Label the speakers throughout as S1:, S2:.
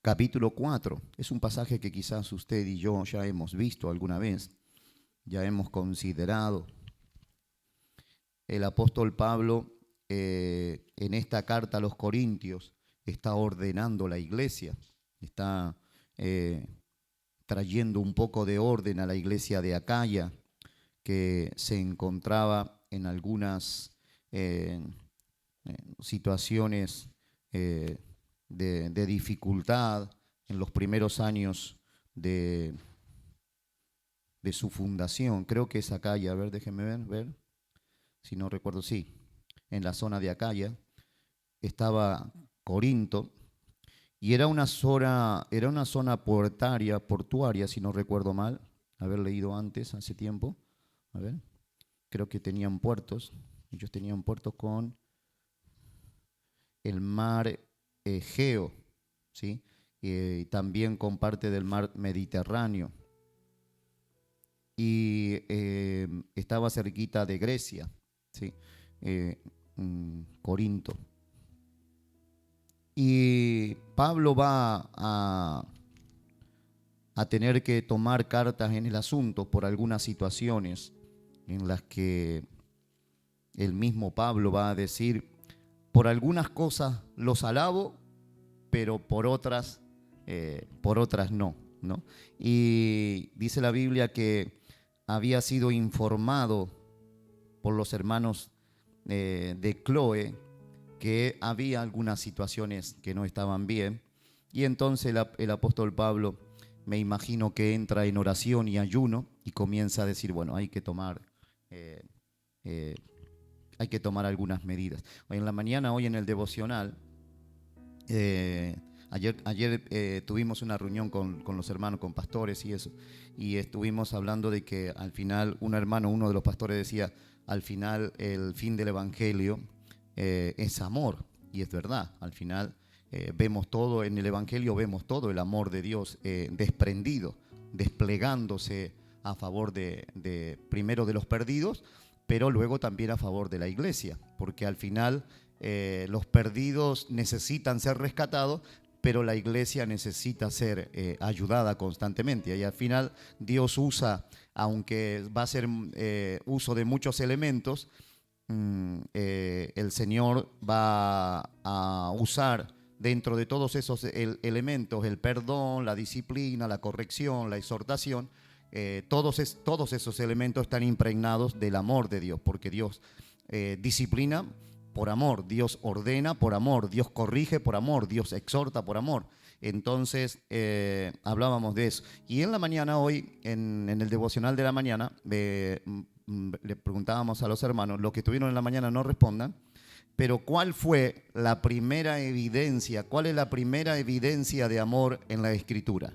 S1: capítulo 4. Es un pasaje que quizás usted y yo ya hemos visto alguna vez, ya hemos considerado. El apóstol Pablo en esta carta a los Corintios está ordenando la iglesia, está eh, trayendo un poco de orden a la iglesia de Acaya, que se encontraba en algunas eh, situaciones de dificultad en los primeros años de, de su fundación. Creo que es Acaya, a ver, déjenme ver, si no recuerdo, sí, en la zona de Acaya estaba Corinto, y era una zona portuaria, si no recuerdo mal, haber leído antes, hace tiempo, a ver, creo que tenían puertos, ellos tenían puertos con el mar Egeo, ¿sí? Y también con parte del mar Mediterráneo. Y estaba cerquita de Grecia, ¿sí? Corinto. Y Pablo va a tener que tomar cartas en el asunto por algunas situaciones en las que el mismo Pablo va a decir, por algunas cosas los alabo, pero por otras no, ¿no? Y dice la Biblia que había sido informado por los hermanos de Cloe que había algunas situaciones que no estaban bien, y entonces el apóstol Pablo, me imagino que entra en oración y ayuno y comienza a decir, bueno, eh, eh, hay que tomar algunas medidas. Hoy en la mañana, hoy en el devocional, eh, ayer tuvimos una reunión con los hermanos, con pastores y eso, y estuvimos hablando de que al final uno de los pastores decía, al final el fin del evangelio es amor, y es verdad, al final vemos todo en el evangelio, vemos todo el amor de Dios desprendido, desplegándose a favor primero de los perdidos, pero luego también a favor de la iglesia, porque al final los perdidos necesitan ser rescatados, pero la iglesia necesita ser ayudada constantemente. Y al final Dios usa, aunque va a ser uso de muchos elementos, el Señor va a usar dentro de todos esos elementos el perdón, la disciplina, la corrección, la exhortación. Todos esos elementos están impregnados del amor de Dios, porque Dios disciplina por amor, Dios ordena por amor, Dios corrige por amor, Dios exhorta por amor. Entonces hablábamos de eso. Y en la mañana hoy, en el devocional de la mañana, le preguntábamos a los hermanos, los que estuvieron en la mañana no respondan, pero ¿cuál fue la primera evidencia? ¿Cuál es la primera evidencia de amor en la Escritura?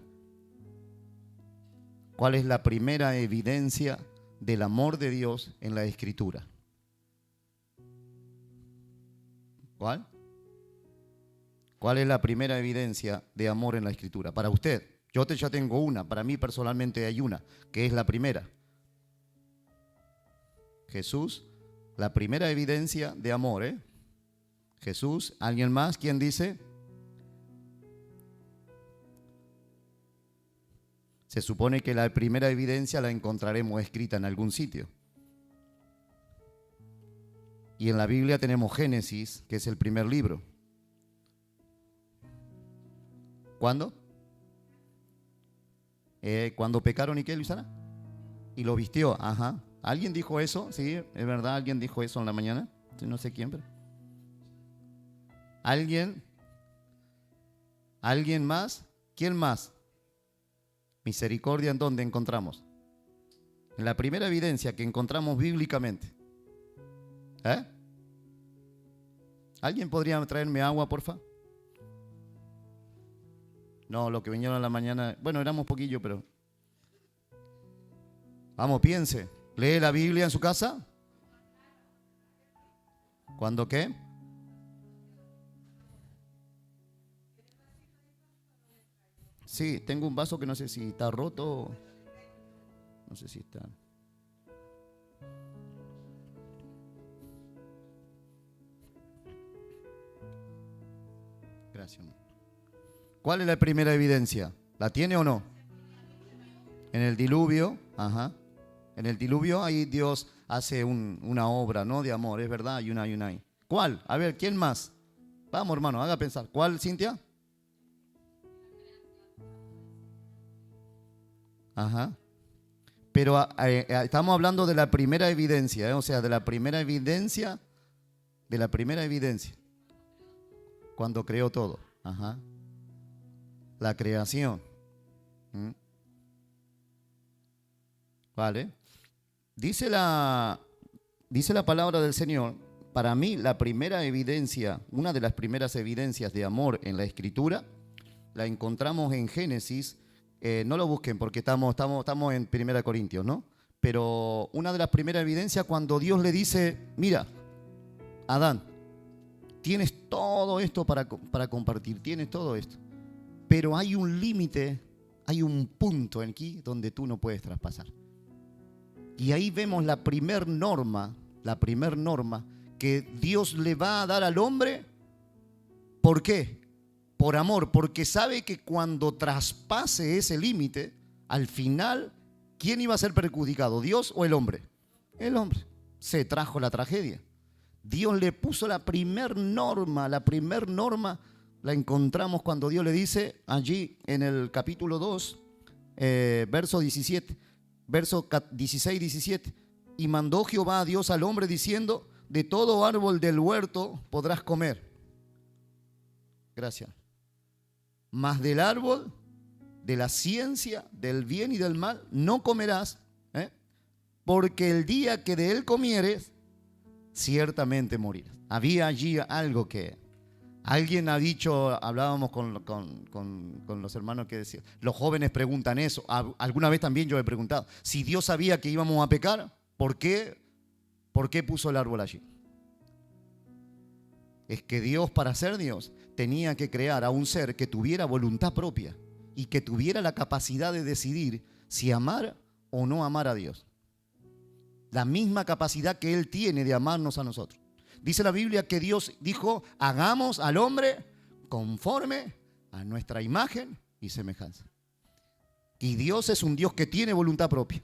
S1: ¿Cuál es la primera evidencia del amor de Dios en la Escritura? ¿Cuál? ¿Cuál es la primera evidencia de amor en la Escritura? Para usted, ya tengo una, para mí personalmente hay una, que es la primera. Jesús, la primera evidencia de amor, ¿eh? Jesús, ¿alguien más? ¿Quién dice? Se supone que la primera evidencia la encontraremos escrita en algún sitio. Y en la Biblia tenemos Génesis, que es el primer libro. ¿Cuándo? Cuando pecaron, ¿y qué, Luisana? Y lo vistió, ajá. ¿Alguien dijo eso? Sí, es verdad, alguien dijo eso en la mañana. No sé quién, pero. ¿Alguien? ¿Alguien más? ¿Quién más? Misericordia, ¿en dónde encontramos? En la primera evidencia que encontramos bíblicamente. ¿Eh? ¿Alguien podría traerme agua, porfa? No, lo que vinieron en la mañana, bueno, éramos poquillo, pero. Vamos, piense. ¿Lee la Biblia en su casa? ¿Cuándo qué? Sí, tengo un vaso que no sé si está roto. No sé si está. Gracias. ¿Cuál es la primera evidencia? ¿La tiene o no? En el diluvio, ajá. En el diluvio ahí Dios hace una obra, ¿no? De amor, es verdad, hay una. ¿Cuál? A ver, ¿quién más? Vamos, hermano, haga pensar. ¿Cuál, Cintia? Ajá. Pero estamos hablando de la primera evidencia, ¿eh? O sea, de la primera evidencia, cuando creó todo. Ajá. La creación. ¿Mm? ¿Vale? Dice la palabra del Señor, para mí la primera evidencia, una de las primeras evidencias de amor en la Escritura, la encontramos en Génesis. No lo busquen porque estamos en 1 Corintios, ¿no? Pero una de las primeras evidencias cuando Dios le dice, mira, Adán, tienes todo esto para compartir, tienes todo esto, pero hay un límite, hay un punto aquí donde tú no puedes traspasar. Y ahí vemos la primer norma que Dios le va a dar al hombre. ¿Por qué? Por amor, porque sabe que cuando traspase ese límite, al final, ¿quién iba a ser perjudicado? ¿Dios o el hombre? El hombre. Se trajo la tragedia. Dios le puso la primer norma la encontramos cuando Dios le dice allí en el capítulo 2, verso 17, verso 16, 17. Y mandó Jehová a Dios al hombre diciendo, de todo árbol del huerto podrás comer. Gracias. Mas del árbol de la ciencia del bien y del mal no comerás, porque el día que de él comieres, ciertamente morirás. Había allí algo que alguien ha dicho, hablábamos con los hermanos que decían, los jóvenes preguntan eso. Alguna vez también yo he preguntado, si Dios sabía que íbamos a pecar, ¿por qué puso el árbol allí? Es que Dios, para ser Dios, tenía que crear a un ser que tuviera voluntad propia y que tuviera la capacidad de decidir si amar o no amar a Dios. La misma capacidad que Él tiene de amarnos a nosotros. Dice la Biblia que Dios dijo, hagamos al hombre conforme a nuestra imagen y semejanza. Y Dios es un Dios que tiene voluntad propia.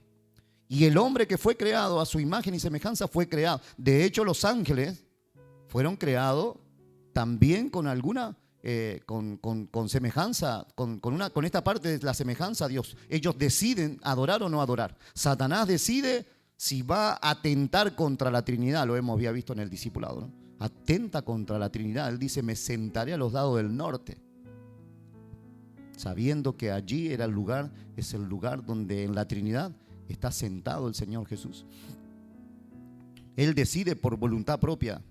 S1: Y el hombre que fue creado a su imagen y semejanza fue creado. De hecho, los ángeles fueron creados también con alguna, con semejanza, con esta parte de la semejanza a Dios. Ellos deciden adorar o no adorar. Satanás decide si va a atentar contra la Trinidad, lo hemos ya visto en el discipulado, ¿no? Atenta contra la Trinidad. Él dice, me sentaré a los lados del norte, sabiendo que allí era el lugar, es el lugar donde en la Trinidad está sentado el Señor Jesús. Él decide por voluntad propia.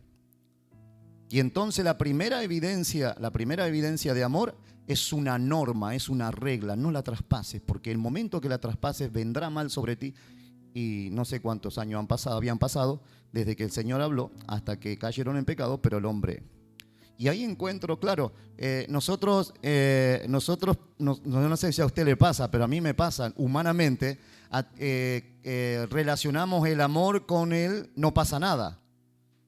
S1: Y entonces la primera evidencia de amor es una norma, es una regla. No la traspases, porque el momento que la traspases vendrá mal sobre ti. Y no sé cuántos años habían pasado desde que el Señor habló hasta que cayeron en pecado, pero el hombre. Y ahí encuentro, claro, nosotros no sé si a usted le pasa, pero a mí me pasa humanamente, relacionamos el amor con el no pasa nada.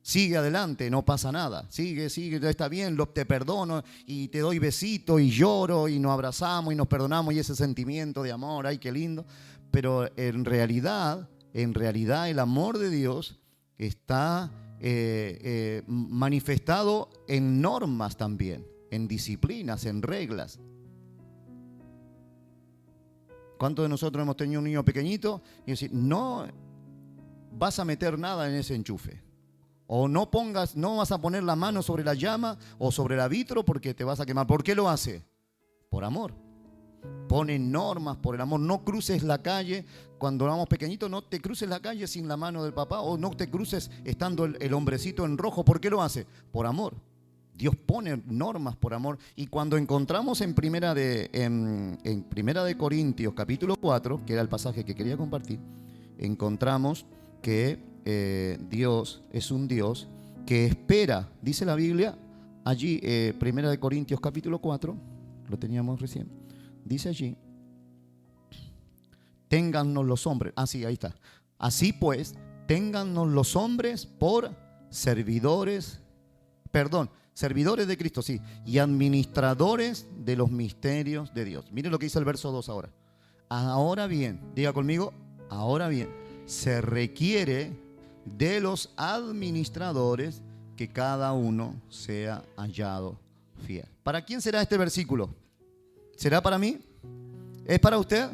S1: Sigue adelante, no pasa nada. Sigue, está bien, te perdono y te doy besito y lloro y nos abrazamos y nos perdonamos y ese sentimiento de amor, ay, qué lindo. Pero en realidad el amor de Dios está manifestado en normas también, en disciplinas, en reglas. ¿Cuántos de nosotros hemos tenido un niño pequeñito y decir, no vas a meter nada en ese enchufe? O no vas a poner la mano sobre la llama o sobre el vitro porque te vas a quemar. ¿Por qué lo hace? Por amor. Pone normas por el amor. No cruces la calle cuando éramos pequeñitos, no te cruces la calle sin la mano del papá, o no te cruces estando el hombrecito en rojo. ¿Por qué lo hace? Por amor. Dios pone normas por amor. Y cuando encontramos en primera de Corintios capítulo 4, que era el pasaje que quería compartir, encontramos que Dios es un Dios que espera, dice la Biblia allí, primera de Corintios capítulo 4, lo teníamos recién, dice allí, téngannos los hombres, sí, ahí está, así pues, téngannos los hombres por servidores, servidores de Cristo, sí, y administradores de los misterios de Dios. Miren lo que dice el verso 2 ahora. Ahora bien, diga conmigo, ahora bien, se requiere de los administradores que cada uno sea hallado fiel. ¿Para quién será este versículo? ¿Será para mí? ¿Es para usted?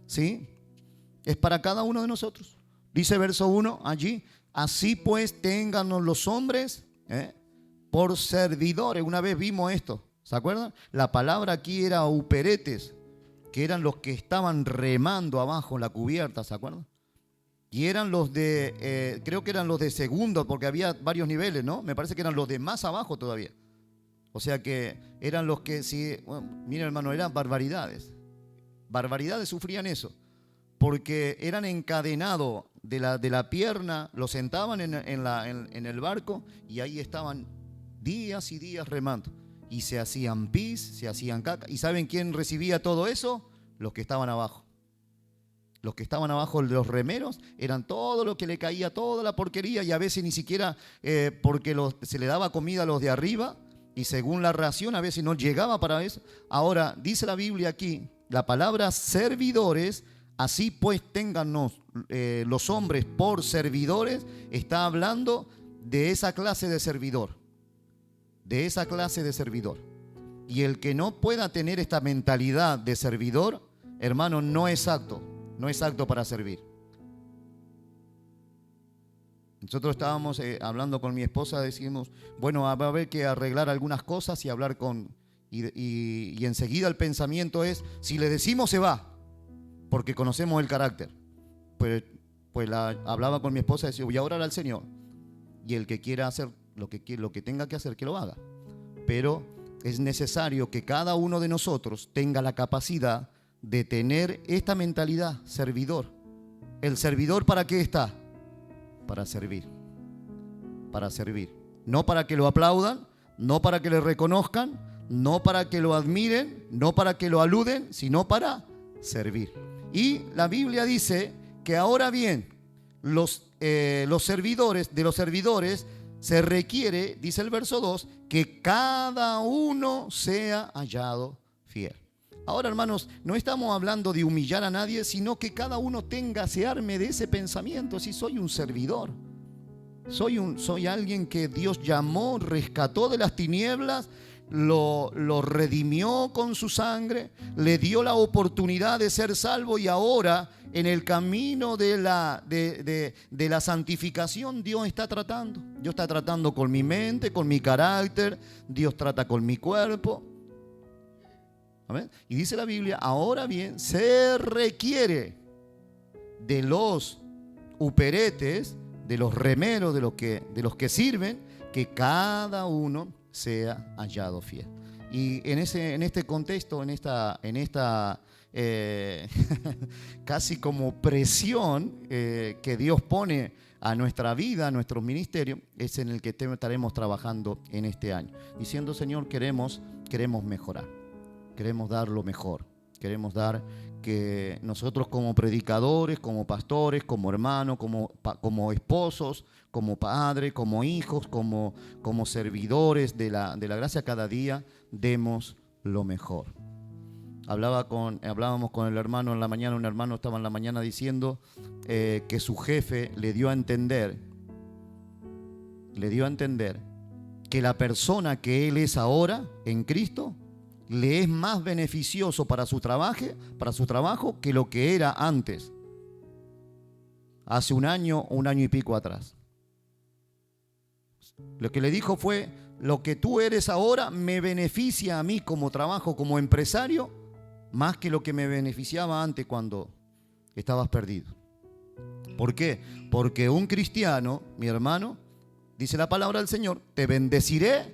S1: ¿Sí? Es para cada uno de nosotros. Dice verso 1 allí, así pues téngannos los hombres por servidores. Una vez vimos esto, ¿se acuerdan? La palabra aquí era uperetes, que eran los que estaban remando abajo en la cubierta, ¿se acuerdan? Y eran los de, creo que eran los de segundo, porque había varios niveles, ¿no? Me parece que eran los de más abajo todavía. O sea que eran los que, sí, bueno, miren hermano, eran barbaridades. Barbaridades sufrían eso, porque eran encadenados de la pierna, los sentaban en el barco y ahí estaban días y días remando. Y se hacían pis, se hacían caca. ¿Y saben quién recibía todo eso? Los que estaban abajo. Los que estaban abajo de los remeros eran todo lo que le caía, toda la porquería, y a veces ni siquiera porque se le daba comida a los de arriba, y según la ración a veces no llegaba para eso. Ahora, dice la Biblia aquí, la palabra servidores, así pues téngannos los hombres por servidores, está hablando de esa clase de servidor. De esa clase de servidor. Y el que no pueda tener esta mentalidad de servidor, hermano, no es apto para servir. Nosotros estábamos hablando con mi esposa, decimos, bueno, va a haber que arreglar algunas cosas y hablar y enseguida el pensamiento es, si le decimos se va, porque conocemos el carácter. Pues hablaba con mi esposa y decía, voy a orar al Señor, y el que quiera hacer lo que tenga que hacer, que lo haga. Pero es necesario que cada uno de nosotros tenga la capacidad de tener esta mentalidad, servidor. ¿El servidor para qué está? Para servir. Para servir. No para que lo aplaudan, no para que le reconozcan, no para que lo admiren, no para que lo aluden, sino para servir. Y la Biblia dice que ahora bien, los servidores se requiere, dice el verso 2, que cada uno sea hallado fiel. Ahora, hermanos, no estamos hablando de humillar a nadie, sino que cada uno se arme de ese pensamiento. Si soy un servidor, soy alguien que Dios llamó, rescató de las tinieblas, lo redimió con su sangre, le dio la oportunidad de ser salvo, y ahora en el camino de la santificación Dios está tratando. Dios está tratando con mi mente, con mi carácter, Dios trata con mi cuerpo. ¿Amén? Y dice la Biblia, ahora bien, se requiere de los uperetes, de los remeros, de los que sirven, que cada uno sea hallado fiel. Y en este contexto, en esta casi como presión que Dios pone a nuestra vida, a nuestro ministerio, es en el que estaremos trabajando en este año. Diciendo, Señor, queremos mejorar, queremos dar lo mejor, queremos dar que nosotros como predicadores, como pastores, como hermanos, como esposos, como padres, como hijos, como servidores de la gracia, cada día demos lo mejor. Hablábamos con el hermano en la mañana, un hermano estaba en la mañana diciendo que su jefe le dio a entender que la persona que él es ahora en Cristo le es más beneficioso para su trabajo que lo que era antes, hace un año y pico atrás. Lo que le dijo fue, lo que tú eres ahora me beneficia a mí como trabajo, como empresario, más que lo que me beneficiaba antes cuando estabas perdido. ¿Por qué? Porque un cristiano, mi hermano, dice la palabra del Señor, te bendeciré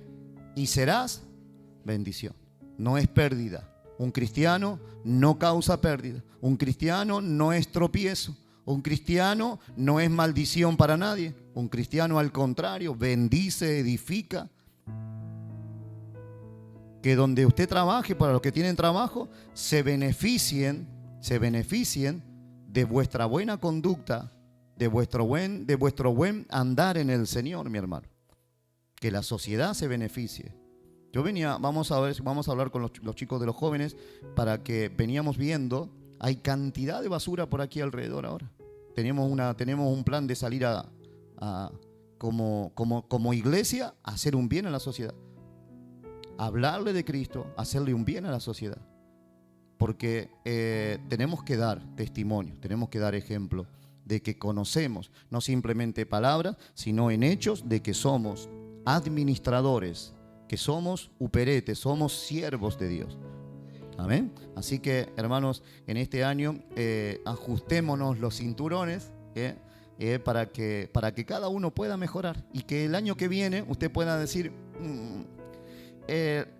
S1: y serás bendición. No es pérdida. Un cristiano no causa pérdida. Un cristiano no es tropiezo. Un cristiano no es maldición para nadie. Un cristiano, al contrario, bendice, edifica. Que donde usted trabaje, para los que tienen trabajo, se beneficien de vuestra buena conducta, de vuestro buen andar en el Señor, mi hermano. que la sociedad se beneficie. Yo venía, vamos a hablar con los chicos de los jóvenes para que veníamos viendo, hay cantidad de basura por aquí alrededor ahora. Tenemos un plan de salir como iglesia a hacer un bien a la sociedad. Hablarle de Cristo, hacerle un bien a la sociedad. Porque tenemos que dar testimonio, tenemos que dar ejemplo de que conocemos, no simplemente palabras, sino en hechos de que somos administradores, que somos uperetes, somos siervos de Dios. Amén. Así que, hermanos, en este año ajustémonos los cinturones para que cada uno pueda mejorar y que el año que viene usted pueda decir,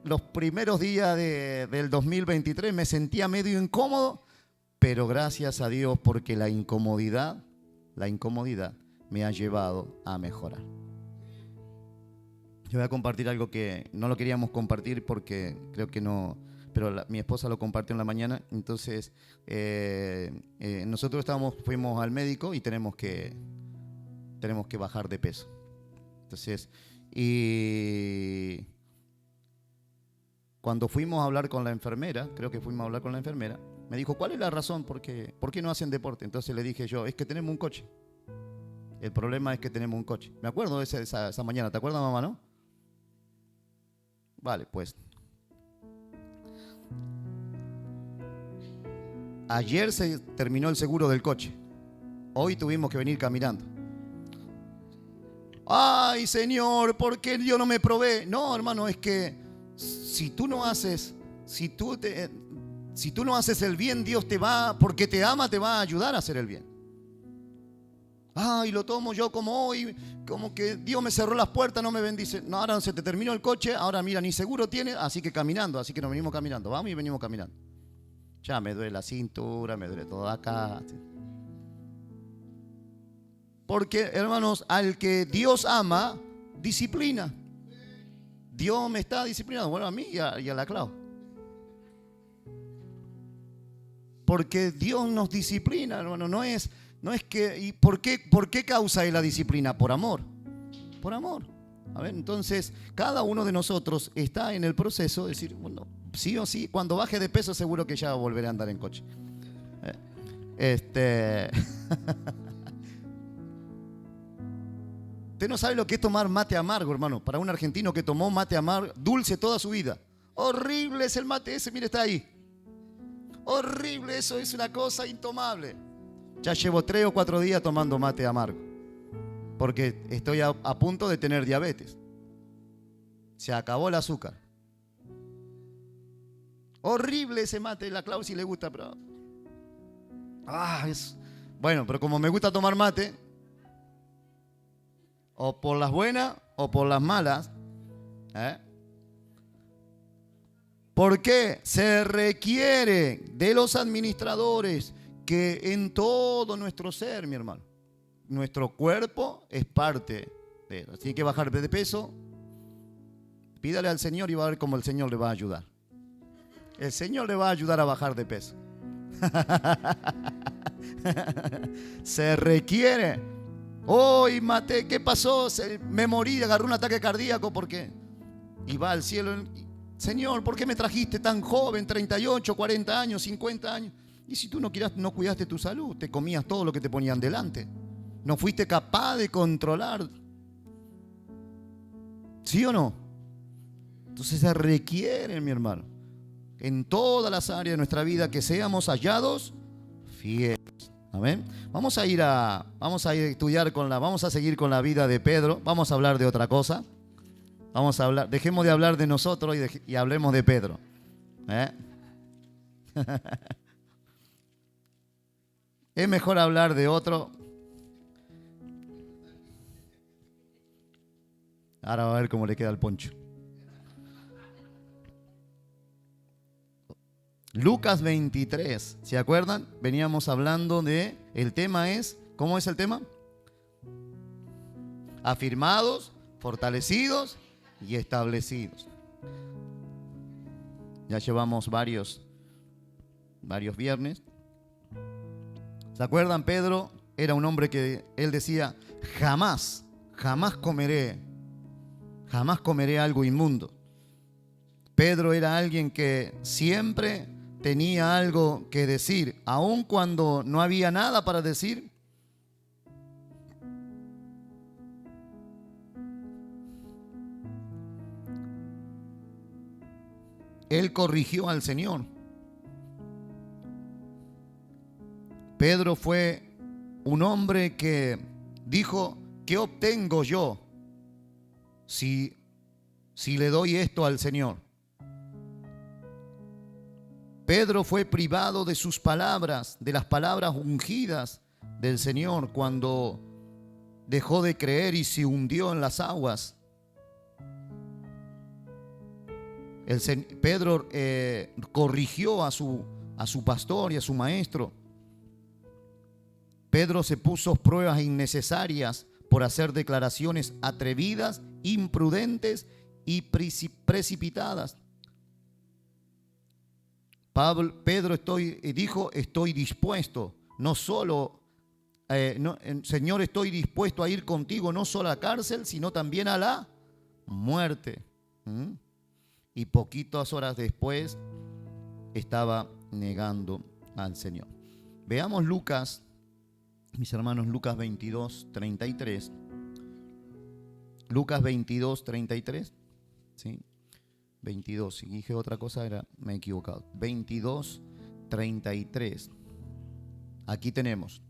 S1: los primeros días del 2023 me sentía medio incómodo, pero gracias a Dios porque la incomodidad me ha llevado a mejorar. Yo voy a compartir algo que no lo queríamos compartir porque creo que no, pero mi esposa lo compartió en la mañana. Entonces, nosotros fuimos al médico y tenemos que bajar de peso. Entonces, y cuando fuimos a hablar con la enfermera, me dijo, ¿cuál es la razón? ¿Por qué no hacen deporte? Entonces le dije yo, es que tenemos un coche. El problema es que tenemos un coche. Me acuerdo de esa mañana, ¿te acuerdas, mamá, no? Vale, pues. Ayer se terminó el seguro del coche. Hoy tuvimos que venir caminando. Ay, Señor, ¿por qué Dios no me provee? No, hermano, es que si tú no haces el bien, Dios porque te ama, te va a ayudar a hacer el bien. Ay, lo tomo yo como hoy, como que Dios me cerró las puertas, no me bendice. No, ahora se te terminó el coche, ahora mira, ni seguro tiene, así que nos venimos caminando. Vamos y venimos caminando. Ya me duele la cintura, me duele todo acá. Porque, hermanos, al que Dios ama, disciplina. Dios me está disciplinando, bueno, a mí y a la Clau. Porque Dios nos disciplina, hermano, no es que, ¿y por qué causa la disciplina? Por amor. Por amor. A ver, entonces, cada uno de nosotros está en el proceso de decir, bueno, sí o sí, cuando baje de peso seguro que ya volveré a andar en coche. Usted no sabe lo que es tomar mate amargo, hermano. Para un argentino que tomó mate amargo, dulce toda su vida. Horrible es el mate ese, mire, está ahí. Horrible, eso es una cosa intomable. Ya llevo 3 o 4 días tomando mate amargo. Porque estoy a punto de tener diabetes. Se acabó el azúcar. Horrible ese mate, la Clau sí le gusta, pero... Bueno, pero como me gusta tomar mate, o por las buenas o por las malas, ¿por qué? Se requiere de los administradores que en todo nuestro ser, mi hermano, nuestro cuerpo es parte de eso. Tiene que bajar de peso, pídale al Señor y va a ver cómo el Señor le va a ayudar. El Señor le va a ayudar a bajar de peso. Se requiere. Hoy maté, ¿qué pasó? Me morí, agarré un ataque cardíaco porque... Y va al cielo. Señor, ¿por qué me trajiste tan joven? 38, 40 años, 50 años. Y si tú no cuidaste tu salud, te comías todo lo que te ponían delante. No fuiste capaz de controlar. ¿Sí o no? Entonces se requiere, mi hermano, en todas las áreas de nuestra vida que seamos hallados fieles. Amén. Vamos a ir a estudiar vamos a seguir con la vida de Pedro. Vamos a hablar de otra cosa. Dejemos de hablar de nosotros y hablemos de Pedro. Es mejor hablar de otro. Ahora va a ver cómo le queda el poncho. Lucas 23, ¿se acuerdan? Veníamos hablando el tema es, ¿cómo es el tema? Afirmados, fortalecidos y establecidos. Ya llevamos varios viernes. ¿Se acuerdan? Pedro era un hombre que él decía, jamás comeré jamás comeré algo inmundo. Pedro era alguien que siempre tenía algo que decir, aun cuando no había nada para decir. Él corrigió al Señor. Pedro fue un hombre que dijo: ¿qué obtengo yo si le doy esto al Señor? Pedro fue privado de sus palabras, de las palabras ungidas del Señor, cuando dejó de creer y se hundió en las aguas. Pedro corrigió a su pastor y a su maestro. Pedro se puso pruebas innecesarias por hacer declaraciones atrevidas, imprudentes y precipitadas. Pedro dijo: estoy dispuesto, Señor, estoy dispuesto a ir contigo no solo a la cárcel, sino también a la muerte. Y poquitas horas después estaba negando al Señor. Veamos Lucas, mis hermanos, Lucas 22, 33. Lucas 22, 33. ¿Sí? 22. Si dije otra cosa, me he equivocado. 22, 33. Aquí tenemos,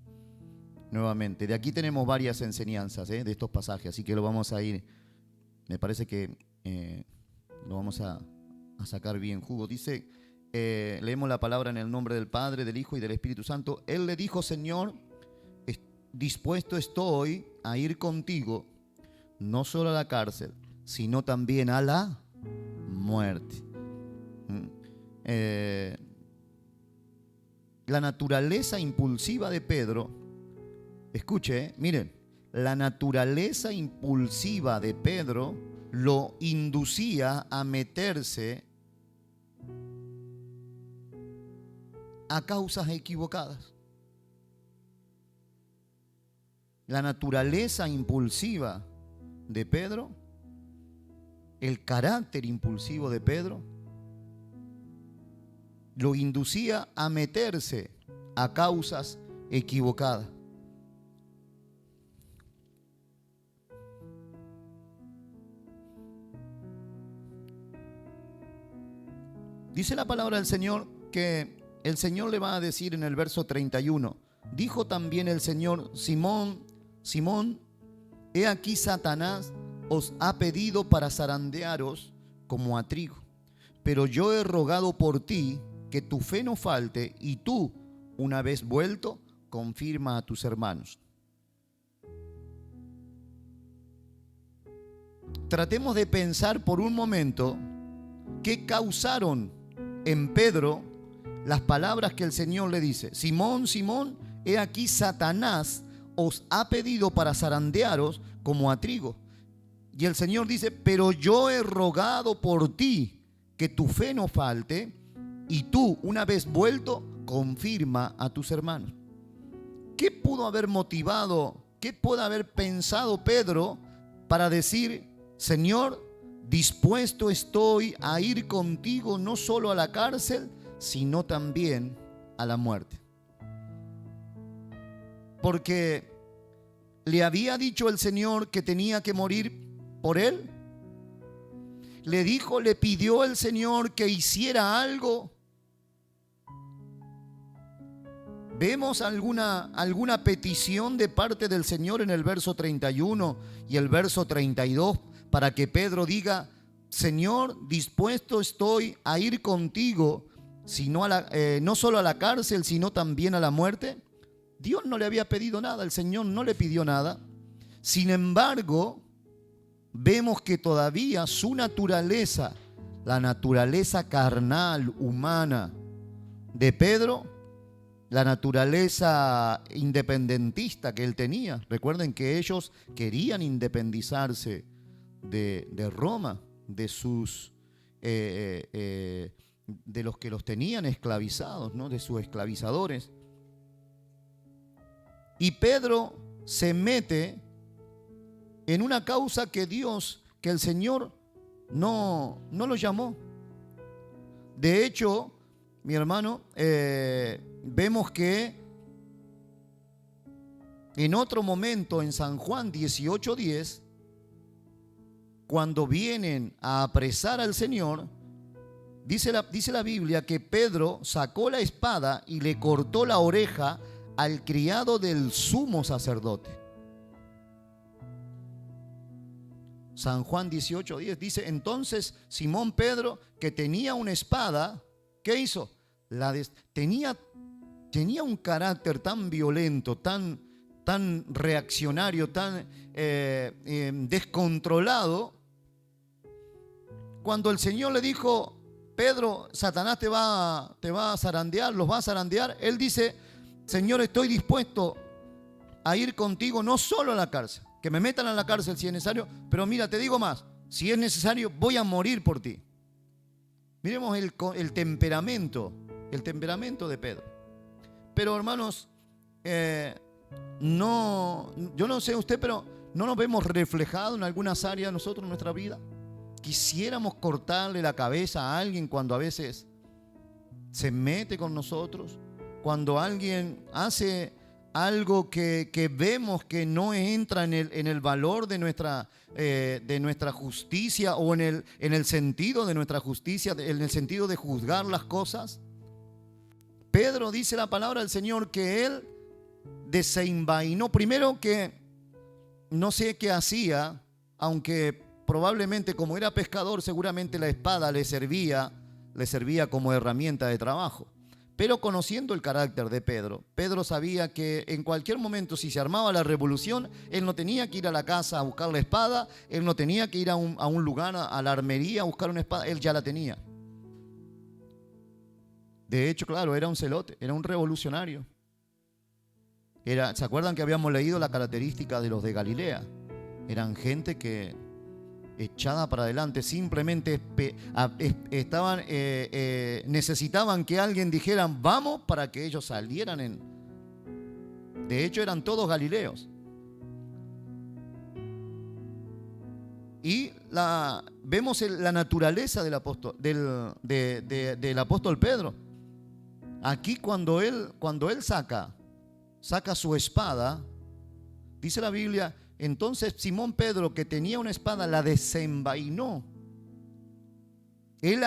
S1: nuevamente, de aquí tenemos varias enseñanzas de estos pasajes, así que lo vamos a ir, me parece que lo vamos a sacar bien jugo. Dice, leemos la palabra en el nombre del Padre, del Hijo y del Espíritu Santo. Él le dijo: Señor, dispuesto estoy a ir contigo, no solo a la cárcel, sino también a la muerte. La naturaleza impulsiva de Pedro, escuche, miren, la naturaleza impulsiva de Pedro lo inducía a meterse a causas equivocadas. La naturaleza impulsiva de Pedro, el carácter impulsivo de Pedro, lo inducía a meterse a causas equivocadas. Dice la palabra del Señor que el Señor le va a decir en el verso 31: dijo también el Señor: Simón, Simón, he aquí Satanás os ha pedido para zarandearos como a trigo, pero yo he rogado por ti que tu fe no falte, y tú, una vez vuelto, confirma a tus hermanos. Tratemos de pensar por un momento qué causaron en Pedro las palabras que el Señor le dice: Simón, Simón, he aquí Satanás os ha pedido para zarandearos como a trigo. Y el Señor dice: pero yo he rogado por ti que tu fe no falte, y tú, una vez vuelto, confirma a tus hermanos. ¿Qué pudo haber motivado, qué puede haber pensado Pedro para decir: Señor, dispuesto estoy a ir contigo no solo a la cárcel, sino también a la muerte? Porque le había dicho el Señor que tenía que morir por él. Le pidió el Señor que hiciera algo. ¿Vemos alguna petición de parte del Señor en el verso 31 y el verso 32 para que Pedro diga: Señor, dispuesto estoy a ir contigo, no solo a la cárcel, sino también a la muerte? Dios no le había pedido nada, el Señor no le pidió nada. Sin embargo, vemos que todavía su naturaleza, la naturaleza carnal, humana de Pedro, la naturaleza independentista que él tenía. Recuerden que ellos querían independizarse de Roma, de los que los tenían esclavizados, ¿no? De sus esclavizadores. Y Pedro se mete en una causa que Dios que el Señor no lo llamó. De hecho, mi hermano, vemos que en otro momento, en San Juan 18:10, cuando vienen a apresar al Señor, dice la Biblia que Pedro sacó la espada y le cortó la oreja al criado del sumo sacerdote. San Juan 18:10 dice: entonces Simón Pedro, que tenía una espada, ¿qué hizo? Tenía un carácter tan violento, tan reaccionario, tan descontrolado. Cuando el Señor le dijo: Pedro, Satanás te va a zarandear, los va a zarandear, él dice: Señor, estoy dispuesto a ir contigo no solo a la cárcel, que me metan a la cárcel si es necesario, pero mira, te digo más, si es necesario voy a morir por ti. Miremos el temperamento de Pedro. Pero hermanos, yo no sé usted, pero ¿no nos vemos reflejados en algunas áreas nosotros en nuestra vida? Quisiéramos cortarle la cabeza a alguien cuando a veces se mete con nosotros, cuando alguien hace algo que vemos que no entra en el valor de nuestra justicia, o en el sentido de nuestra justicia, en el sentido de juzgar las cosas. Pedro, dice la palabra del Señor, que él desenvainó. Primero, que no sé qué hacía, aunque probablemente, como era pescador, seguramente la espada le servía como herramienta de trabajo. Pero conociendo el carácter de Pedro, Pedro sabía que en cualquier momento, si se armaba la revolución, él no tenía que ir a la casa a buscar la espada, él no tenía que ir a un lugar, a la armería, a buscar una espada, él ya la tenía. De hecho, claro, era un celote, era un revolucionario. ¿Se acuerdan que habíamos leído la característica de los de Galilea? Eran gente que, echada para adelante, simplemente necesitaban que alguien dijera vamos, para que ellos salieran. De hecho, eran todos galileos. Y vemos la naturaleza del apóstol Pedro. Aquí cuando él saca su espada, dice la Biblia: entonces Simón Pedro, que tenía una espada, la desenvainó. Él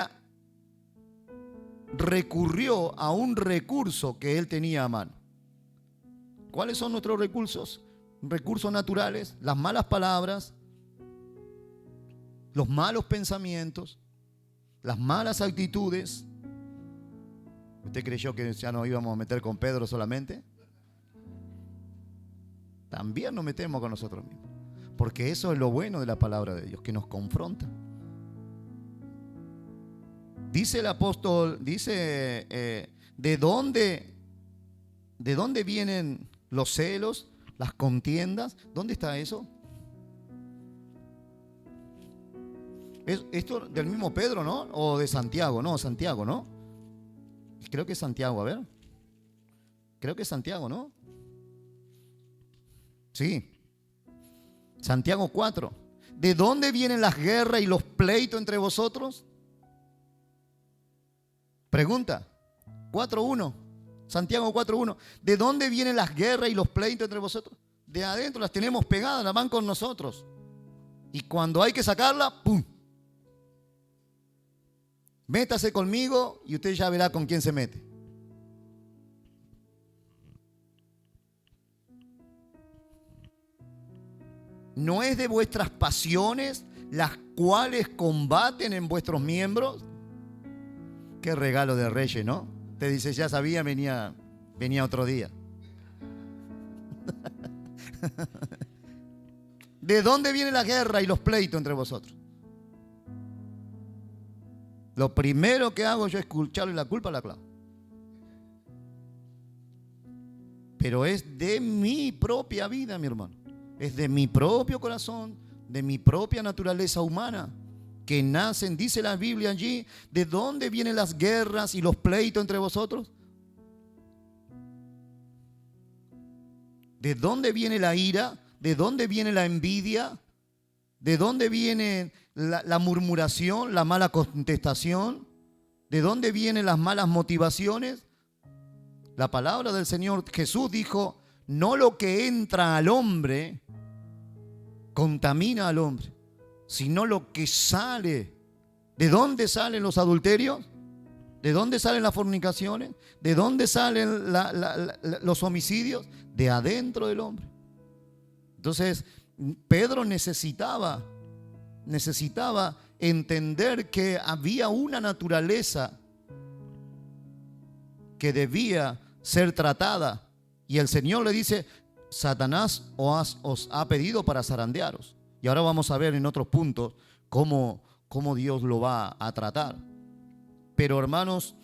S1: recurrió a un recurso que él tenía a mano. ¿Cuáles son nuestros recursos? Recursos naturales: las malas palabras, los malos pensamientos, las malas actitudes. ¿Usted creyó que ya nos íbamos a meter con Pedro solamente? También nos metemos con nosotros mismos, porque eso es lo bueno de la palabra de Dios, que nos confronta. Dice el apóstol, ¿de dónde vienen los celos, las contiendas? ¿Dónde está eso? ¿Es esto del mismo Pedro, no? ¿O de Santiago? No, Santiago, ¿no? Creo que es Santiago, a ver. Creo que es Santiago, ¿no? Sí. Santiago 4. ¿De dónde vienen las guerras y los pleitos entre vosotros? Pregunta. 4:1. Santiago 4:1. ¿De dónde vienen las guerras y los pleitos entre vosotros? De adentro, las tenemos pegadas, las van con nosotros. Y cuando hay que sacarla, ¡pum! Métase conmigo y usted ya verá con quién se mete. ¿No es de vuestras pasiones las cuales combaten en vuestros miembros? Qué regalo de Reyes, ¿no? Te dice, ya sabía, venía otro día. ¿De dónde viene la guerra y los pleitos entre vosotros? Lo primero que hago yo es echarle la culpa a la clave. Pero es de mi propia vida, mi hermano. Es de mi propio corazón, de mi propia naturaleza humana, que nacen, dice la Biblia allí, ¿de dónde vienen las guerras y los pleitos entre vosotros? ¿De dónde viene la ira? ¿De dónde viene la envidia? ¿De dónde viene la murmuración, la mala contestación? ¿De dónde vienen las malas motivaciones? La palabra del Señor Jesús dijo, no lo que entra al hombre contamina al hombre, sino lo que sale. ¿De dónde salen los adulterios? ¿De dónde salen las fornicaciones? ¿De dónde salen los homicidios? De adentro del hombre. Entonces, Pedro necesitaba entender que había una naturaleza que debía ser tratada. Y el Señor le dice, Satanás os ha pedido para zarandearos. Y ahora vamos a ver en otros puntos cómo Dios lo va a tratar. Pero hermanos,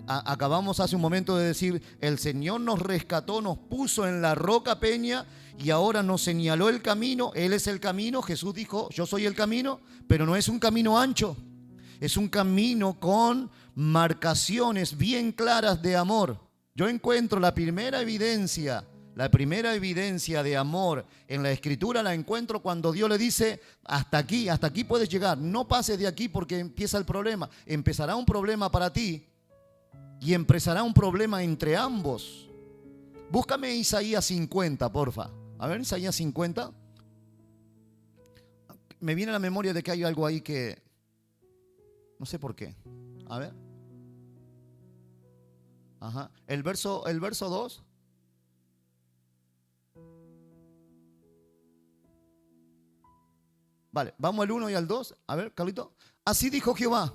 S1: acabamos hace un momento de decir, el Señor nos rescató, nos puso en la roca peña y ahora nos señaló el camino. Él es el camino. Jesús dijo, yo soy el camino, pero no es un camino ancho. Es un camino con marcaciones bien claras de amor. Yo encuentro la primera evidencia de amor en la Escritura la encuentro cuando Dios le dice, hasta aquí puedes llegar, no pases de aquí porque empieza el problema. Empezará un problema para ti y empezará un problema entre ambos. Búscame Isaías 50, porfa. A ver, Isaías 50. Me viene a la memoria de que hay algo ahí que no sé por qué. A ver. Ajá. El verso 2. Vale, vamos al 1 y al 2. A ver, Carlito. Así dijo Jehová,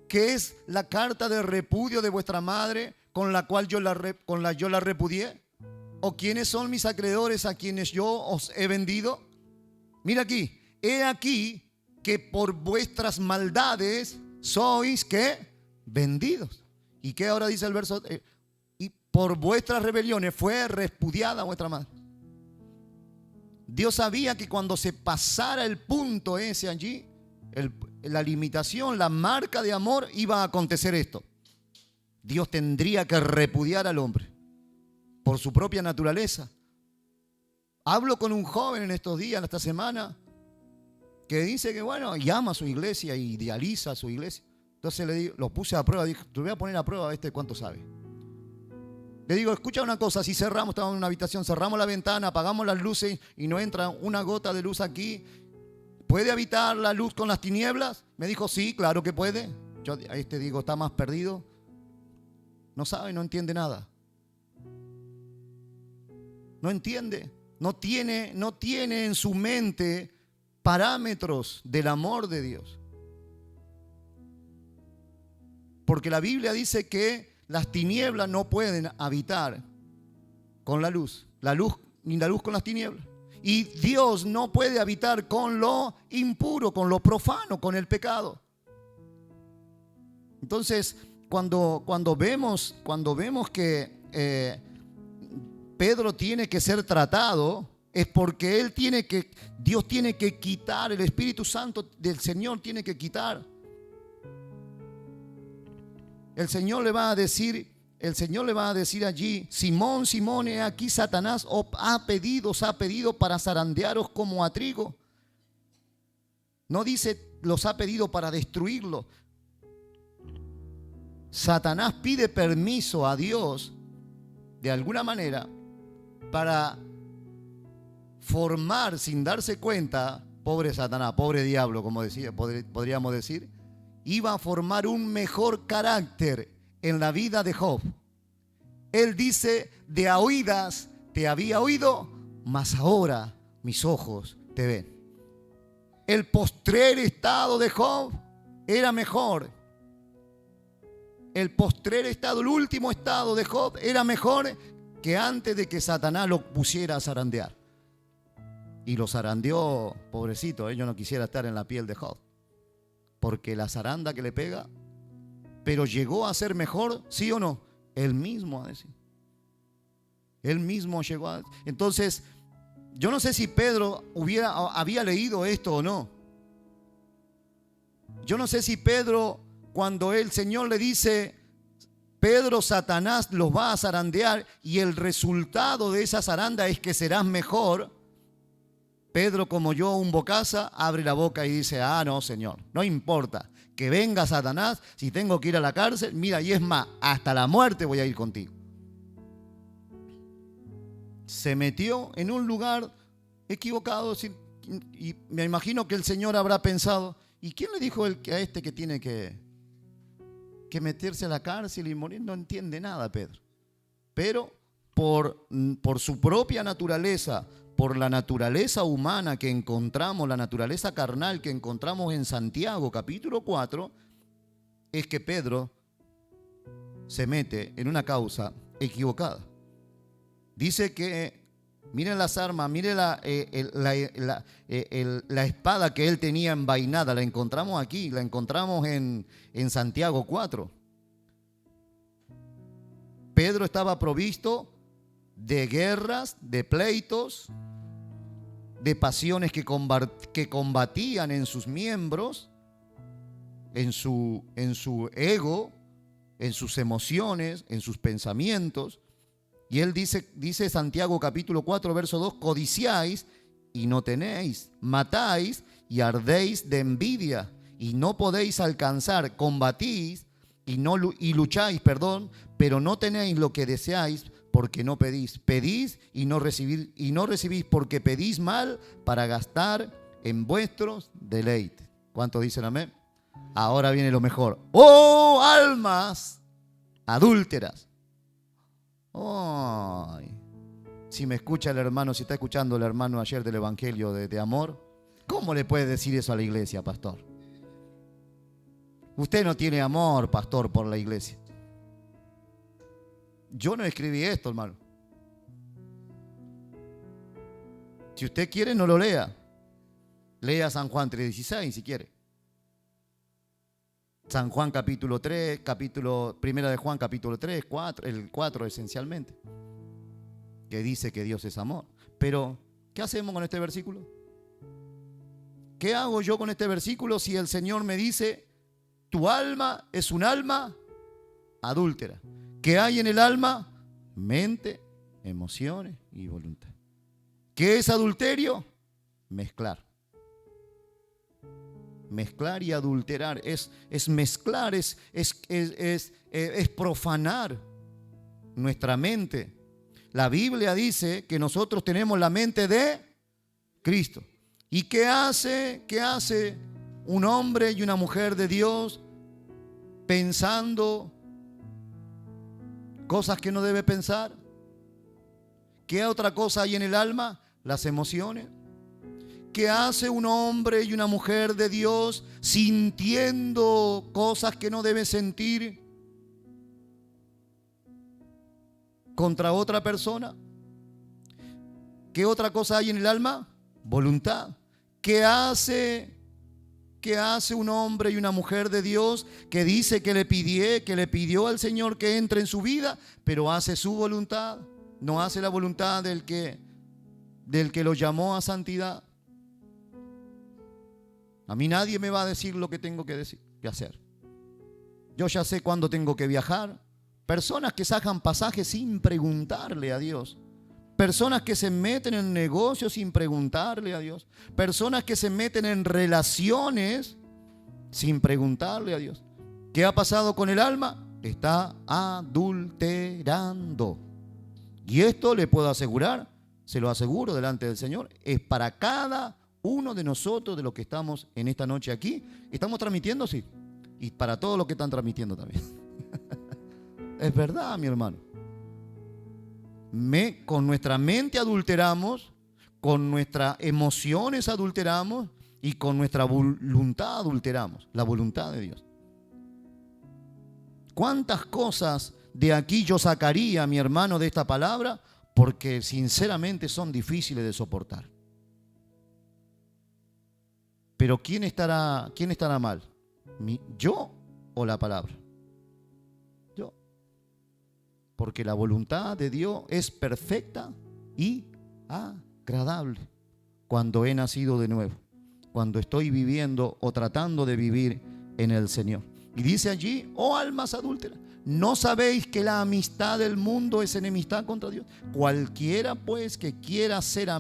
S1: que es la carta de repudio de vuestra madre con la cual yo la repudié. ¿O quiénes son mis acreedores a quienes yo os he vendido? Mira aquí. He aquí que por vuestras maldades sois ¿qué? Vendidos. ¿Y qué ahora dice el verso? Y por vuestras rebeliones fue repudiada vuestra madre. Dios sabía que cuando se pasara el punto ese allí, la limitación, la marca de amor, iba a acontecer esto. Dios tendría que repudiar al hombre por su propia naturaleza. Hablo con un joven en estos días, en esta semana, que dice que bueno, y ama a su iglesia, idealiza a su iglesia. Entonces le digo, lo puse a prueba, dije, te voy a poner a prueba a cuánto sabe. Le digo, escucha una cosa, si cerramos, estamos en una habitación, cerramos la ventana, apagamos las luces y no entra una gota de luz aquí, ¿puede habitar la luz con las tinieblas? Me dijo, sí, claro que puede. Yo a digo, está más perdido. No sabe, no entiende nada. No entiende, no tiene en su mente parámetros del amor de Dios. Porque la Biblia dice que las tinieblas no pueden habitar con la luz ni la luz con las tinieblas. Y Dios no puede habitar con lo impuro, con lo profano, con el pecado. Entonces, cuando vemos que Pedro tiene que ser tratado, es porque Dios tiene que quitar, el Espíritu Santo del Señor tiene que quitar. El Señor le va a decir allí, Simón, Simón, he aquí Satanás os ha pedido para zarandearos como a trigo. No dice los ha pedido para destruirlo. Satanás pide permiso a Dios, de alguna manera, para formar sin darse cuenta, pobre Satanás, pobre diablo, como podríamos decir, iba a formar un mejor carácter en la vida de Job. Él dice, de a oídas te había oído, mas ahora mis ojos te ven. El postrer estado de Job era mejor. El postrer estado, el último estado de Job era mejor que antes de que Satanás lo pusiera a zarandear. Y lo zarandeó, pobrecito, yo no quisiera estar en la piel de Job. Porque la zaranda que le pega, pero llegó a ser mejor, ¿sí o no? Él mismo a decir. Él mismo llegó a... Entonces, yo no sé si Pedro había leído esto o no. Yo no sé si Pedro, cuando el Señor le dice, Pedro, Satanás los va a zarandear y el resultado de esa zaranda es que serás mejor. Pedro, como yo, un bocaza, abre la boca y dice, ah, no, Señor, no importa, que venga Satanás, si tengo que ir a la cárcel, mira, y es más, hasta la muerte voy a ir contigo. Se metió en un lugar equivocado y me imagino que el Señor habrá pensado, ¿y quién le dijo a este que tiene que meterse a la cárcel y morir? No entiende nada, Pedro. Pero por su propia naturaleza, por la naturaleza humana que encontramos, la naturaleza carnal que encontramos en Santiago capítulo 4, es que Pedro se mete en una causa equivocada. Dice que, miren las armas, miren la espada que él tenía envainada, la encontramos aquí, la encontramos en Santiago 4. Pedro estaba provisto de guerras, de pleitos, de pasiones que combatían en sus miembros, en su ego, en sus emociones, en sus pensamientos. Y él dice Santiago capítulo 4, verso 2, codiciáis y no tenéis, matáis y ardéis de envidia y no podéis alcanzar, combatís y lucháis, pero no tenéis lo que deseáis porque no pedís. Pedís y no recibís porque pedís mal para gastar en vuestros deleites. ¿Cuántos dicen amén? Ahora viene lo mejor. ¡Oh, almas adúlteras! ¡Ay! Si me escucha el hermano, si está escuchando el hermano ayer del Evangelio de amor, ¿cómo le puede decir eso a la iglesia, pastor? Usted no tiene amor, pastor, por la iglesia. Yo no escribí esto, hermano. Si usted quiere, no lo lea. Lea San Juan 3:16 si quiere. San Juan capítulo 3, primera de Juan capítulo 3, 4, el 4 esencialmente, que dice que Dios es amor. Pero, ¿qué hacemos con este versículo? ¿Qué hago yo con este versículo si el Señor me dice, tu alma es un alma adúltera? ¿Qué hay en el alma? Mente, emociones y voluntad. ¿Qué es adulterio? Mezclar. Mezclar y adulterar es mezclar, es profanar nuestra mente. La Biblia dice que nosotros tenemos la mente de Cristo. ¿Y qué hace un hombre y una mujer de Dios pensando cosas que no debe pensar? ¿Qué otra cosa hay en el alma? Las emociones. ¿Qué hace un hombre y una mujer de Dios sintiendo cosas que no debe sentir contra otra persona? ¿Qué otra cosa hay en el alma? Voluntad. ¿Qué hace un hombre y una mujer de Dios que dice que le pidió al Señor que entre en su vida, pero hace su voluntad? No hace la voluntad del que lo llamó a santidad. A mí nadie me va a decir lo que tengo que hacer. Yo ya sé cuándo tengo que viajar. Personas que sacan pasajes sin preguntarle a Dios. Personas que se meten en negocios sin preguntarle a Dios. Personas que se meten en relaciones sin preguntarle a Dios. ¿Qué ha pasado con el alma? Está adulterando. Y esto le puedo asegurar, se lo aseguro delante del Señor, es para cada uno de nosotros, de los que estamos en esta noche aquí. ¿Estamos transmitiendo? Sí. Y para todos los que están transmitiendo también. Es verdad, mi hermano. Con nuestra mente adulteramos, con nuestras emociones adulteramos y con nuestra voluntad adulteramos, la voluntad de Dios. ¿Cuántas cosas de aquí yo sacaría, mi hermano, de esta palabra? Porque sinceramente son difíciles de soportar. Pero ¿quién estará mal? ¿Yo o la palabra? Yo. Porque la voluntad de Dios es perfecta y agradable cuando he nacido de nuevo, cuando estoy viviendo o tratando de vivir en el Señor. Y dice allí, oh almas adúlteras, ¿No sabéis que la amistad del mundo es enemistad contra Dios? Cualquiera pues que quiera ser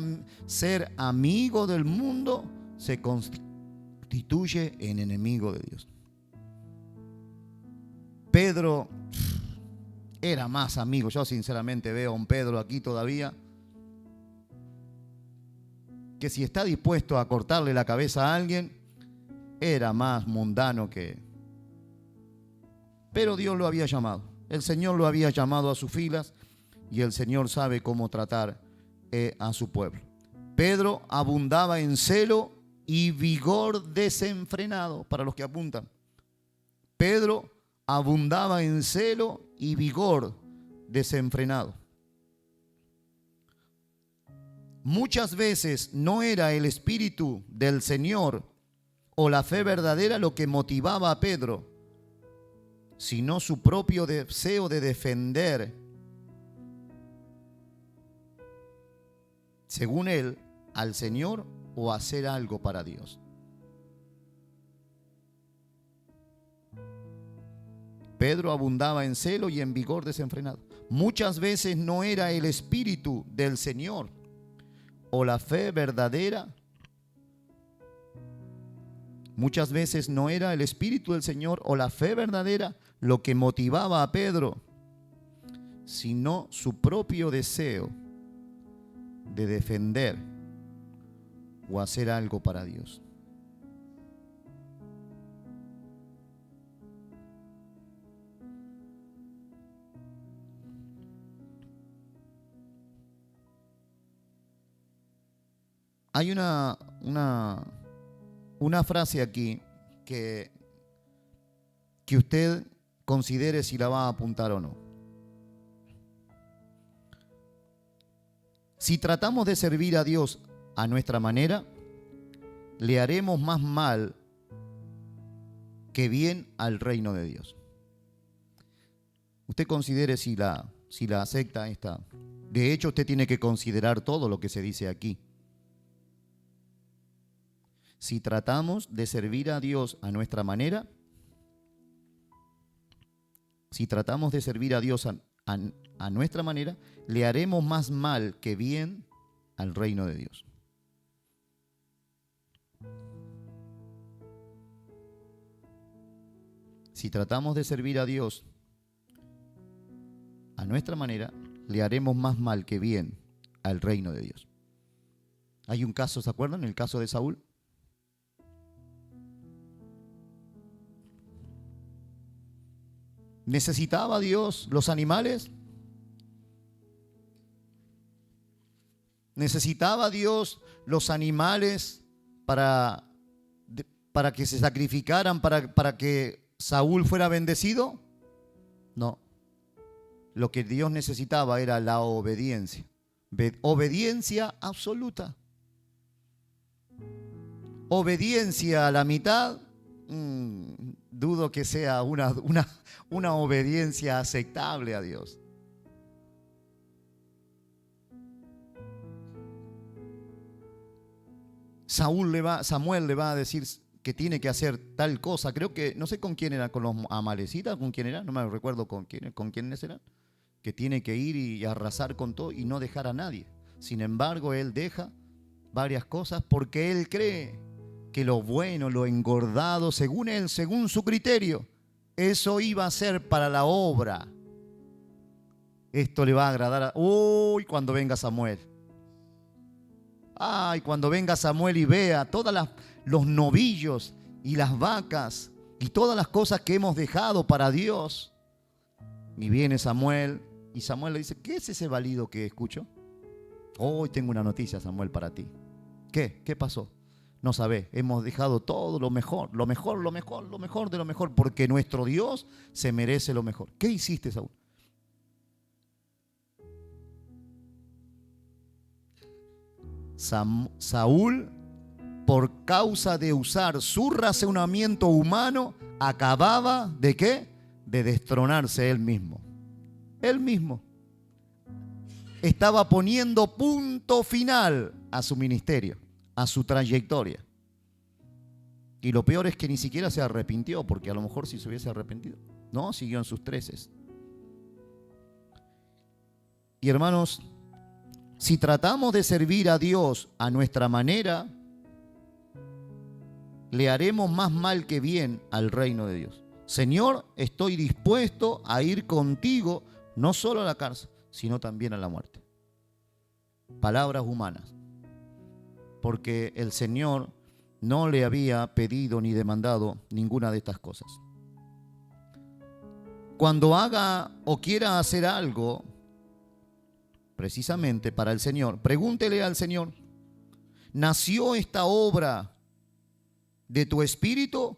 S1: amigo del mundo se constituye en enemigo de Dios. Pedro era más amigo. Yo sinceramente veo a un Pedro aquí todavía que si está dispuesto a cortarle la cabeza a alguien, era más mundano que... Pero Dios lo había llamado. El Señor lo había llamado a sus filas y el Señor sabe cómo tratar a su pueblo. Pedro abundaba en celo y vigor desenfrenado, para los que apuntan. Pedro abundaba en celo y vigor desenfrenado. Muchas veces no era el Espíritu del Señor o la fe verdadera lo que motivaba a Pedro, sino su propio deseo de defender, según él, al Señor o hacer algo para Dios. Pedro abundaba en celo y en vigor desenfrenado. Muchas veces no era el Espíritu del Señor o la fe verdadera. Muchas veces no era el Espíritu del Señor o la fe verdadera lo que motivaba a Pedro, sino su propio deseo de defender o hacer algo para Dios. Hay una frase aquí que usted considere si la va a apuntar o no. Si tratamos de servir a Dios a nuestra manera, le haremos más mal que bien al reino de Dios. Usted considere si la acepta esta. De hecho, usted tiene que considerar todo lo que se dice aquí. Si tratamos de servir a Dios a nuestra manera, si tratamos de servir a Dios a nuestra manera, le haremos más mal que bien al reino de Dios. Si tratamos de servir a Dios a nuestra manera, le haremos más mal que bien al reino de Dios. Hay un caso, ¿se acuerdan? El caso de Saúl. ¿Necesitaba Dios los animales? ¿Necesitaba Dios los animales para que se sacrificaran, para que Saúl fuera bendecido? No. Lo que Dios necesitaba era la obediencia. Obediencia absoluta. Obediencia a la mitad. Dudo que sea una obediencia aceptable a Dios. Samuel le va a decir que tiene que hacer tal cosa. Creo que, no sé con quién era, con los amalecitas, con quién era, no me recuerdo con quiénes eran, que tiene que ir y arrasar con todo y no dejar a nadie. Sin embargo, él deja varias cosas porque él cree que lo bueno, lo engordado, según él, según su criterio, eso iba a ser para la obra. Esto le va a agradar cuando venga Samuel. Cuando venga Samuel y vea todos los novillos y las vacas y todas las cosas que hemos dejado para Dios. Y viene Samuel y Samuel le dice, ¿qué es ese balido que escucho? Hoy tengo una noticia, Samuel, para ti. ¿Qué? ¿Qué pasó? No sabés, hemos dejado todo lo mejor de lo mejor, porque nuestro Dios se merece lo mejor. ¿Qué hiciste, Saúl? Saúl, por causa de usar su razonamiento humano, acababa ¿de qué? De destronarse él mismo. Él mismo estaba poniendo punto final a su ministerio, a su trayectoria. Y lo peor es que ni siquiera se arrepintió, porque a lo mejor si se hubiese arrepentido, No, siguió en sus 13. Y hermanos, si tratamos de servir a Dios a nuestra manera, le haremos más mal que bien al reino de Dios. Señor, estoy dispuesto a ir contigo, no solo a la cárcel, sino también a la muerte. Palabras humanas. Porque el Señor no le había pedido ni demandado ninguna de estas cosas. Cuando haga o quiera hacer algo, precisamente para el Señor, pregúntele al Señor, ¿nació esta obra de tu espíritu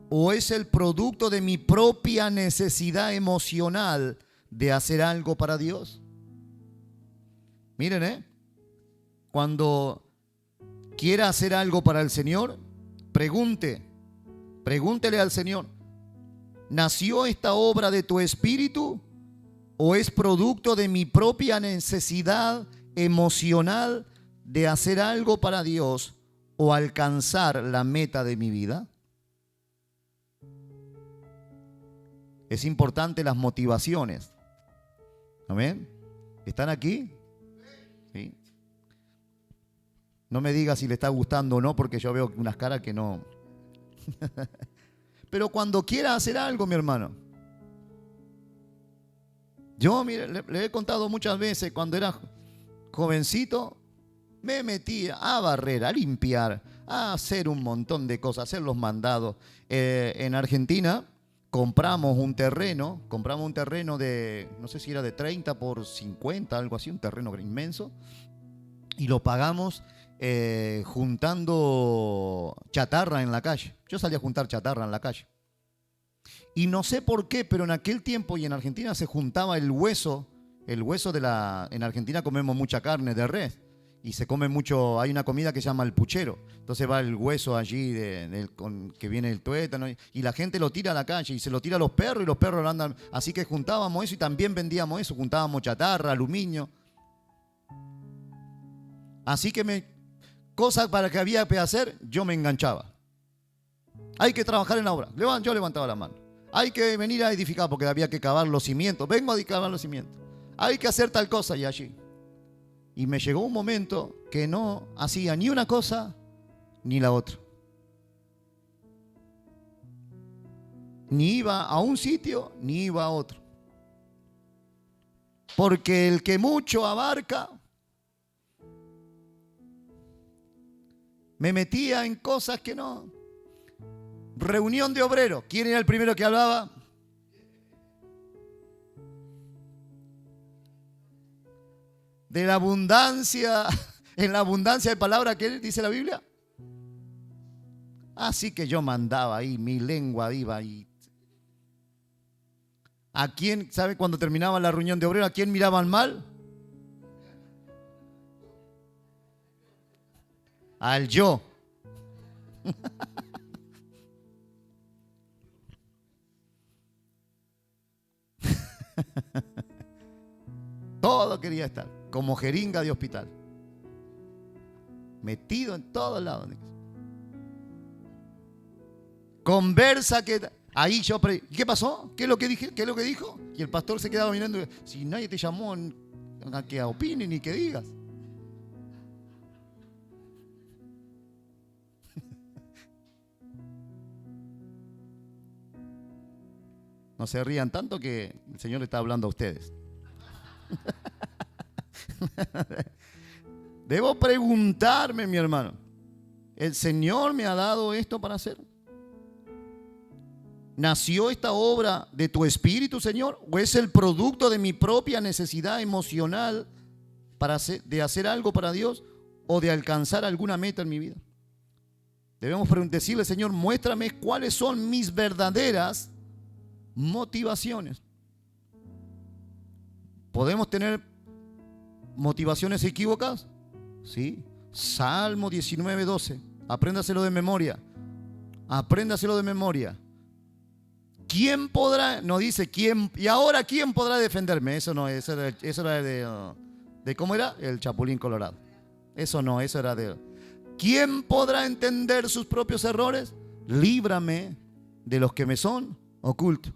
S1: o es el producto de mi propia necesidad emocional de hacer algo para Dios? Miren, cuando quiera hacer algo para el Señor, pregúntele al Señor, ¿nació esta obra de tu espíritu o es producto de mi propia necesidad emocional de hacer algo para Dios o alcanzar la meta de mi vida? Es importante las motivaciones. ¿Amén? ¿Están aquí? ¿Sí? No me diga si le está gustando o no, porque yo veo unas caras que no. Pero cuando quiera hacer algo, mi hermano. Yo, mire, le he contado muchas veces, cuando era jovencito, me metía a barrer, a limpiar, a hacer un montón de cosas, a hacer los mandados. En Argentina compramos un terreno de, no sé si era de 30 por 50, algo así, un terreno inmenso, y lo pagamos juntando chatarra en la calle. Yo salía a juntar chatarra en la calle. Y no sé por qué, pero en aquel tiempo y en Argentina se juntaba el hueso de la... En Argentina comemos mucha carne de res y se come mucho, hay una comida que se llama el puchero. Entonces va el hueso allí que viene el tuétano y la gente lo tira a la calle y se lo tira a los perros y los perros lo andan. Así que juntábamos eso y también vendíamos eso, juntábamos chatarra, aluminio. Así que cosas para que había que hacer, yo me enganchaba. Hay que trabajar en la obra. Yo levantaba la mano. Hay que venir a edificar porque había que cavar los cimientos. Vengo a cavar los cimientos. Hay que hacer tal cosa y allí. Y me llegó un momento que no hacía ni una cosa ni la otra. Ni iba a un sitio ni iba a otro. Porque el que mucho abarca, me metía en cosas que no. Reunión de obreros. ¿Quién era el primero que hablaba? De la abundancia, en la abundancia de palabras que dice la Biblia. Así que yo mandaba ahí, mi lengua iba ahí. ¿A quién, sabe cuando terminaba la reunión de obreros, a quién miraban mal? Al yo. Todo quería estar, como jeringa de hospital. Metido en todos lados. Conversa que... Ahí yo... ¿Qué pasó? ¿Qué es lo que dije? ¿Qué es lo que dijo? Y el pastor se quedaba mirando. Si nadie te llamó a que opine ni que digas. No se rían tanto que el Señor le está hablando a ustedes. Debo preguntarme, mi hermano, ¿el Señor me ha dado esto para hacer? ¿Nació esta obra de tu espíritu, Señor? ¿O es el producto de mi propia necesidad emocional de hacer algo para Dios o de alcanzar alguna meta en mi vida? Debemos decirle, Señor, muéstrame cuáles son mis verdaderas motivaciones. ¿Podemos tener motivaciones equívocas? Sí. Salmo 19:12. Apréndaselo de memoria. Apréndaselo de memoria. ¿Quién podrá? No dice quién. ¿Y ahora quién podrá defenderme? Eso no, eso era de ¿cómo era? El Chapulín Colorado. Eso no, eso era de... ¿Quién podrá entender sus propios errores? Líbrame de los que me son ocultos.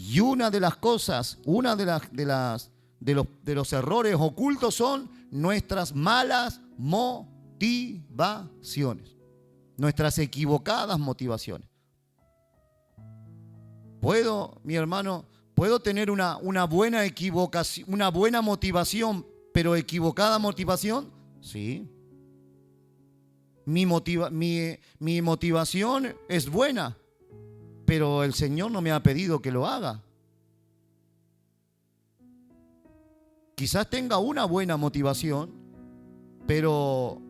S1: Y una de las cosas, de los errores ocultos son nuestras malas motivaciones, nuestras equivocadas motivaciones. Mi hermano, puedo tener una buena equivocación, una buena motivación, pero equivocada motivación? Sí. Mi motivación es buena, pero el Señor no me ha pedido que lo haga. Quizás tenga una buena motivación, pero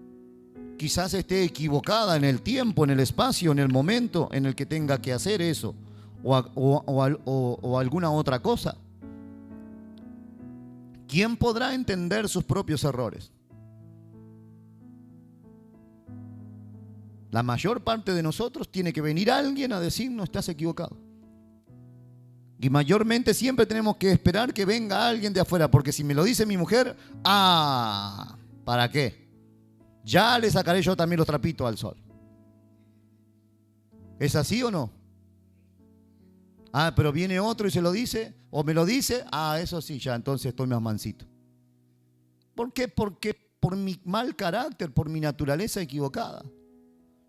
S1: quizás esté equivocada en el tiempo, en el espacio, en el momento en el que tenga que hacer eso o alguna otra cosa. ¿Quién podrá entender sus propios errores? La mayor parte de nosotros tiene que venir alguien a decirnos: estás equivocado. Y mayormente siempre tenemos que esperar que venga alguien de afuera, porque si me lo dice mi mujer, ¿para qué? Ya le sacaré yo también los trapitos al sol. ¿Es así o no? Pero viene otro y se lo dice, o me lo dice, eso sí, ya entonces estoy más mansito. ¿Por qué? Porque por mi mal carácter, por mi naturaleza equivocada.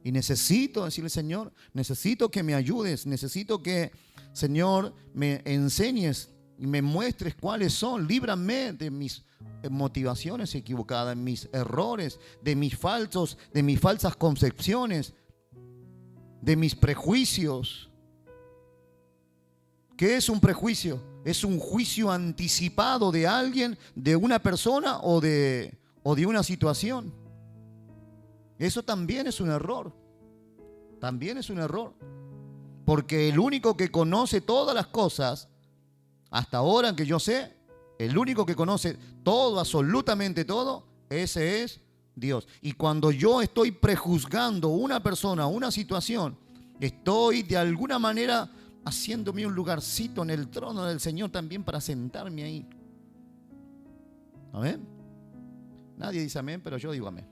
S1: Y necesito decirle: Señor, necesito que me ayudes, necesito que, Señor, me enseñes y me muestres cuáles son. Líbrame de mis motivaciones equivocadas, mis errores, de mis falsas concepciones, de mis prejuicios. ¿Qué es un prejuicio? Es un juicio anticipado de alguien, de una persona o de una situación. Eso también es un error. También es un error. Porque el único que conoce todas las cosas, hasta ahora que yo sé, el único que conoce todo, absolutamente todo, ese es Dios. Y cuando yo estoy prejuzgando una persona, una situación, estoy de alguna manera haciéndome un lugarcito en el trono del Señor también para sentarme ahí. ¿Amén? Nadie dice amén, pero yo digo amén.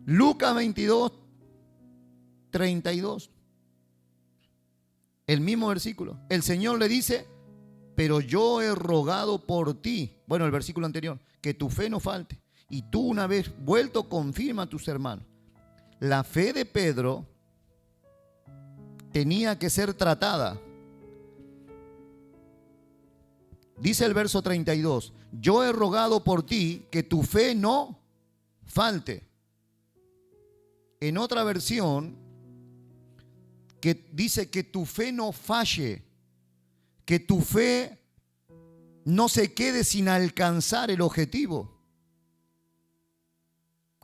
S1: Lucas 22, 32. El mismo versículo. El Señor le dice: pero yo he rogado por ti. Bueno, el versículo anterior. Que tu fe no falte. Y tú, una vez vuelto, confirma a tus hermanos. La fe de Pedro tenía que ser tratada. Dice el verso 32. Yo he rogado por ti que tu fe no falte. En otra versión que dice que tu fe no falle, que tu fe no se quede sin alcanzar el objetivo,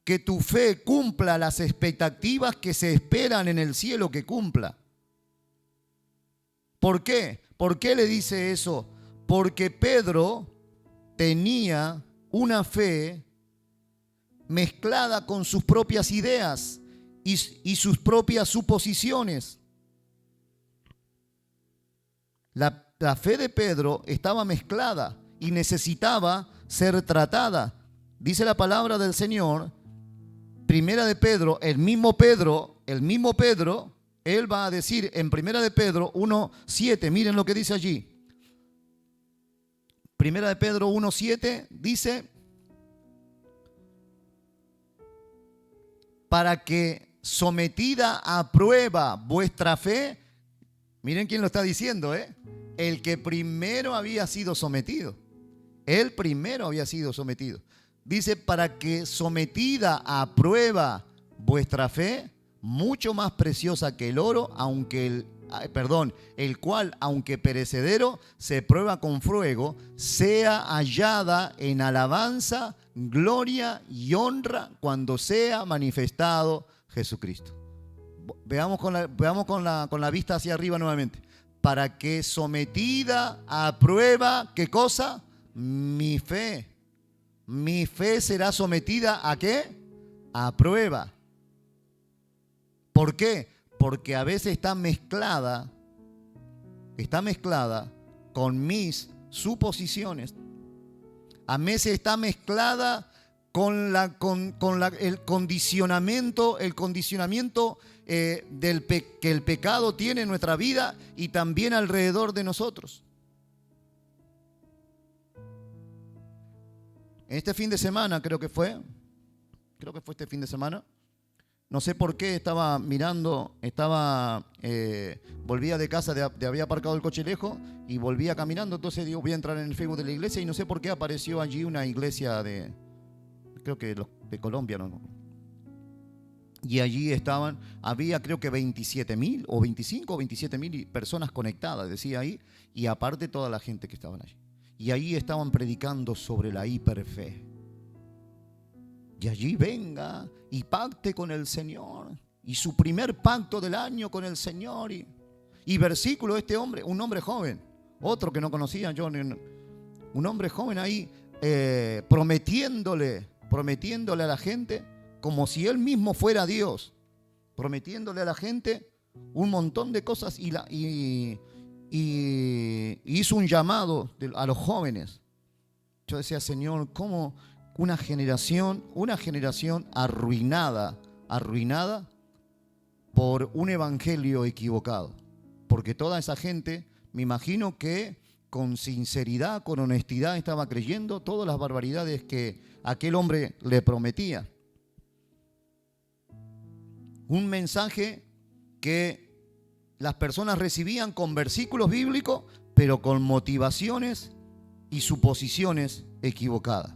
S1: que tu fe cumpla las expectativas que se esperan en el cielo que cumpla. ¿Por qué? ¿Por qué le dice eso? Porque Pedro tenía una fe mezclada con sus propias ideas y sus propias suposiciones. La fe de Pedro estaba mezclada y necesitaba ser tratada. Dice la palabra del Señor, Primera de Pedro, el mismo Pedro, él va a decir en Primera de Pedro 1:7, miren lo que dice allí. Primera de Pedro 1:7 dice: para que sometida a prueba vuestra fe, miren quién lo está diciendo, el que primero había sido sometido. Él primero había sido sometido. Dice: para que sometida a prueba vuestra fe, mucho más preciosa que el oro, el cual, aunque perecedero, se prueba con fuego, sea hallada en alabanza, gloria y honra cuando sea manifestado Jesucristo. Veamos con la vista hacia arriba nuevamente. Para que sometida a prueba, ¿qué cosa? Mi fe. Mi fe será sometida ¿a qué? A prueba. ¿Por qué? Porque a veces está mezclada con mis suposiciones. A veces está mezclada el condicionamiento que el pecado tiene en nuestra vida y también alrededor de nosotros. Este fin de semana creo que fue este fin de semana, no sé por qué estaba mirando, volvía de casa, había aparcado el coche lejos y volvía caminando, entonces digo, voy a entrar en el Facebook de la iglesia y no sé por qué apareció allí una iglesia creo que de Colombia, ¿no? Y allí había creo que 27.000 o 25 o 27.000 personas conectadas, decía ahí, y aparte toda la gente que estaban allí. Y allí estaban predicando sobre la hiperfe. Y allí venga y pacte con el Señor. Y su primer pacto del año con el Señor. Y versículo, un hombre joven, otro que no conocía yo, un hombre joven ahí, prometiéndole a la gente, como si él mismo fuera Dios, prometiéndole a la gente un montón de cosas y hizo un llamado a los jóvenes. Yo decía, Señor, ¿cómo una generación arruinada por un evangelio equivocado? Porque toda esa gente, me imagino que con sinceridad, con honestidad estaba creyendo todas las barbaridades que aquel hombre le prometía. Un mensaje que las personas recibían con versículos bíblicos, pero con motivaciones y suposiciones equivocadas.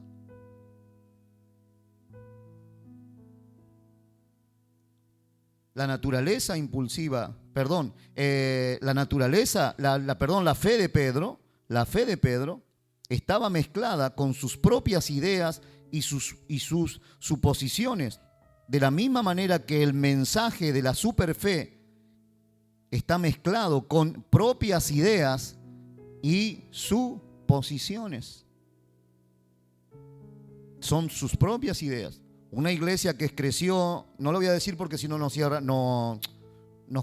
S1: La naturaleza impulsiva, la fe de Pedro estaba mezclada con sus propias ideas y sus suposiciones. De la misma manera que el mensaje de la superfe está mezclado con propias ideas y suposiciones. Son sus propias ideas. Una iglesia que creció, no lo voy a decir porque si no nos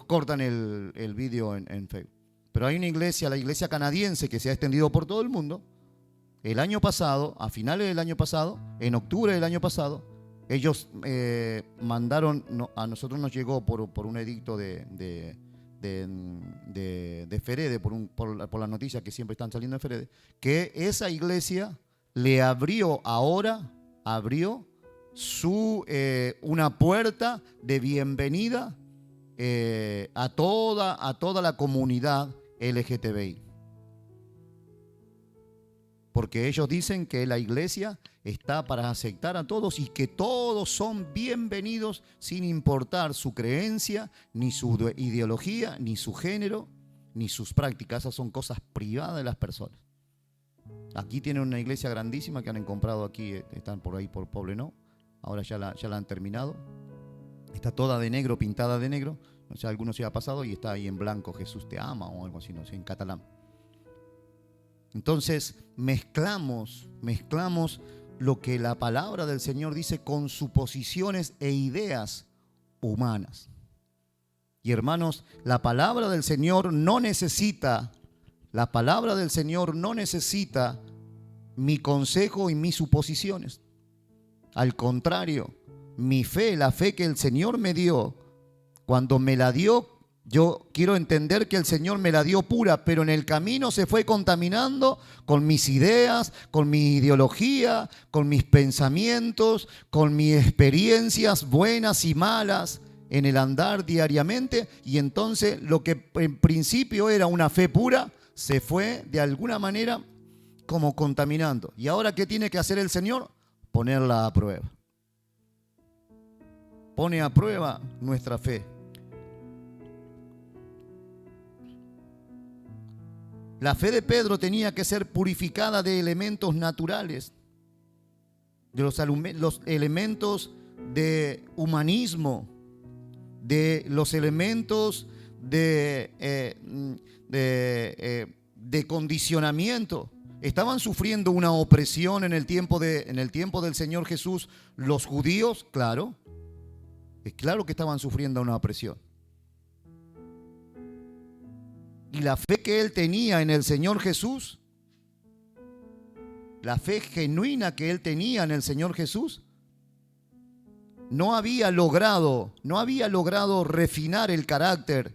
S1: cortan el vídeo en Facebook. Pero hay una iglesia, la iglesia canadiense, que se ha extendido por todo el mundo. El año pasado, a finales del año pasado, en octubre del año pasado, ellos mandaron, a nosotros nos llegó por un edicto de Ferede, por las noticias que siempre están saliendo de Ferede, que esa iglesia le abrió una puerta de bienvenida a toda la comunidad LGTBI. Porque ellos dicen que la iglesia está para aceptar a todos y que todos son bienvenidos sin importar su creencia, ni su ideología, ni su género, ni sus prácticas. Esas son cosas privadas de las personas. Aquí tienen una iglesia grandísima que han comprado aquí, están por ahí por Poblenou. Ahora ya la han terminado. Está toda de negro, pintada de negro. No sé, alguno se ha pasado y está ahí en blanco, Jesús te ama o algo así, no sé, en catalán. Entonces mezclamos lo que la palabra del Señor dice con suposiciones e ideas humanas. Y hermanos, la palabra del Señor no necesita mi consejo y mis suposiciones. Al contrario, la fe que el Señor me dio, cuando me la dio, yo quiero entender que el Señor me la dio pura, pero en el camino se fue contaminando con mis ideas, con mi ideología, con mis pensamientos, con mis experiencias buenas y malas en el andar diariamente. Y entonces lo que en principio era una fe pura se fue de alguna manera como contaminando. ¿Y ahora qué tiene que hacer el Señor? Ponerla a prueba. Pone a prueba nuestra fe. La fe de Pedro tenía que ser purificada de elementos naturales, de los elementos de humanismo, de los elementos de condicionamiento. Estaban sufriendo una opresión en el tiempo del Señor Jesús los judíos, claro. Es claro que estaban sufriendo una opresión. Y la fe que él tenía en el Señor Jesús, la fe genuina que él tenía en el Señor Jesús, no había logrado refinar el carácter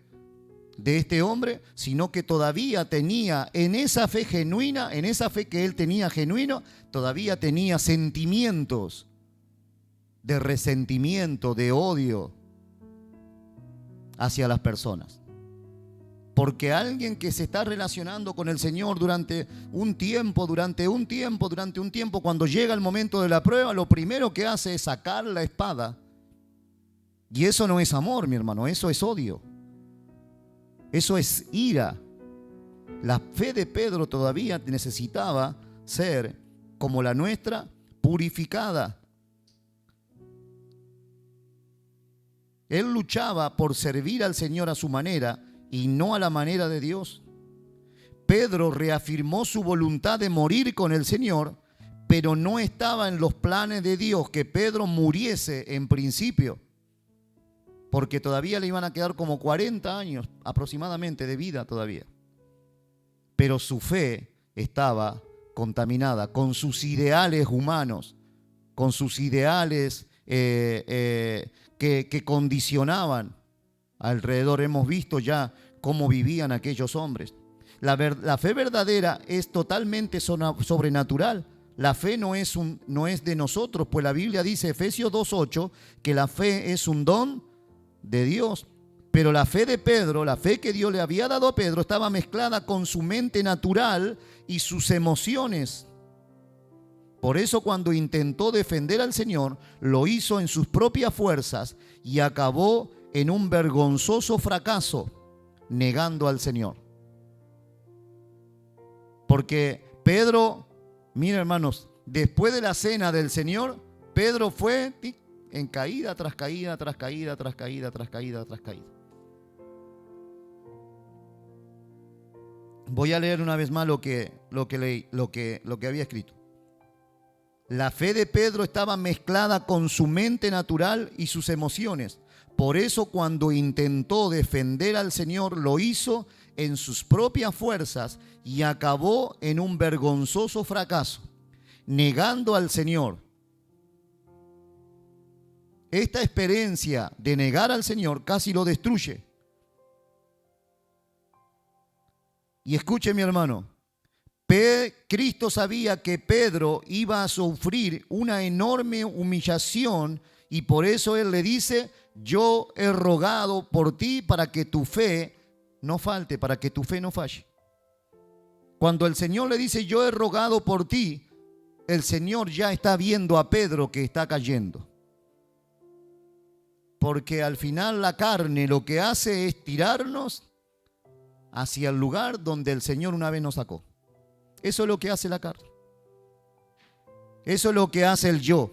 S1: de este hombre, sino que todavía tenía en esa fe genuina, en esa fe que él tenía genuino, todavía tenía sentimientos de resentimiento, de odio hacia las personas. Porque alguien que se está relacionando con el Señor durante un tiempo, cuando llega el momento de la prueba, lo primero que hace es sacar la espada. Y eso no es amor, mi hermano, eso es odio. Eso es ira. La fe de Pedro todavía necesitaba ser, como la nuestra, purificada. Él luchaba por servir al Señor a su manera y no a la manera de Dios. Pedro reafirmó su voluntad de morir con el Señor, pero no estaba en los planes de Dios que Pedro muriese en principio, porque todavía le iban a quedar como 40 años aproximadamente de vida todavía. Pero su fe estaba contaminada con sus ideales humanos, con sus ideales que condicionaban alrededor. Hemos visto ya cómo vivían aquellos hombres. La fe verdadera es totalmente sobrenatural. La fe no es de nosotros, pues la Biblia dice, Efesios 2:8, que la fe es un don de Dios. Pero la fe de Pedro, la fe que Dios le había dado a Pedro, estaba mezclada con su mente natural y sus emociones. Por eso cuando intentó defender al Señor, lo hizo en sus propias fuerzas y acabó en un vergonzoso fracaso, negando al Señor. Porque Pedro, mira hermanos, después de la cena del Señor, Pedro fue en caída tras caída, tras caída, tras caída, tras caída, tras caída. Voy a leer una vez más lo que había escrito. La fe de Pedro estaba mezclada con su mente natural y sus emociones. Por eso cuando intentó defender al Señor, lo hizo en sus propias fuerzas y acabó en un vergonzoso fracaso, negando al Señor. Esta experiencia de negar al Señor casi lo destruye. Y escuche, mi hermano, Cristo sabía que Pedro iba a sufrir una enorme humillación y por eso Él le dice, yo he rogado por ti para que tu fe no falte, para que tu fe no falle. Cuando el Señor le dice, yo he rogado por ti, el Señor ya está viendo a Pedro que está cayendo. Porque al final la carne lo que hace es tirarnos hacia el lugar donde el Señor una vez nos sacó. Eso es lo que hace la carne. Eso es lo que hace el yo.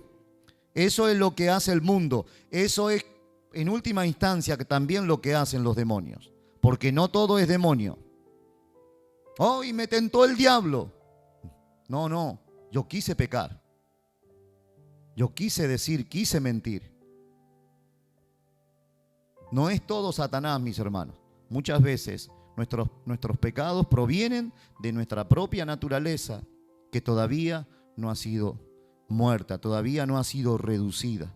S1: Eso es lo que hace el mundo. Eso es, en última instancia, que también lo que hacen los demonios. Porque no todo es demonio. Oh, y me tentó el diablo. No, yo quise pecar. Yo quise decir, quise mentir. No es todo Satanás, mis hermanos. Muchas veces nuestros pecados provienen de nuestra propia naturaleza, que todavía no ha sido muerta, todavía no ha sido reducida.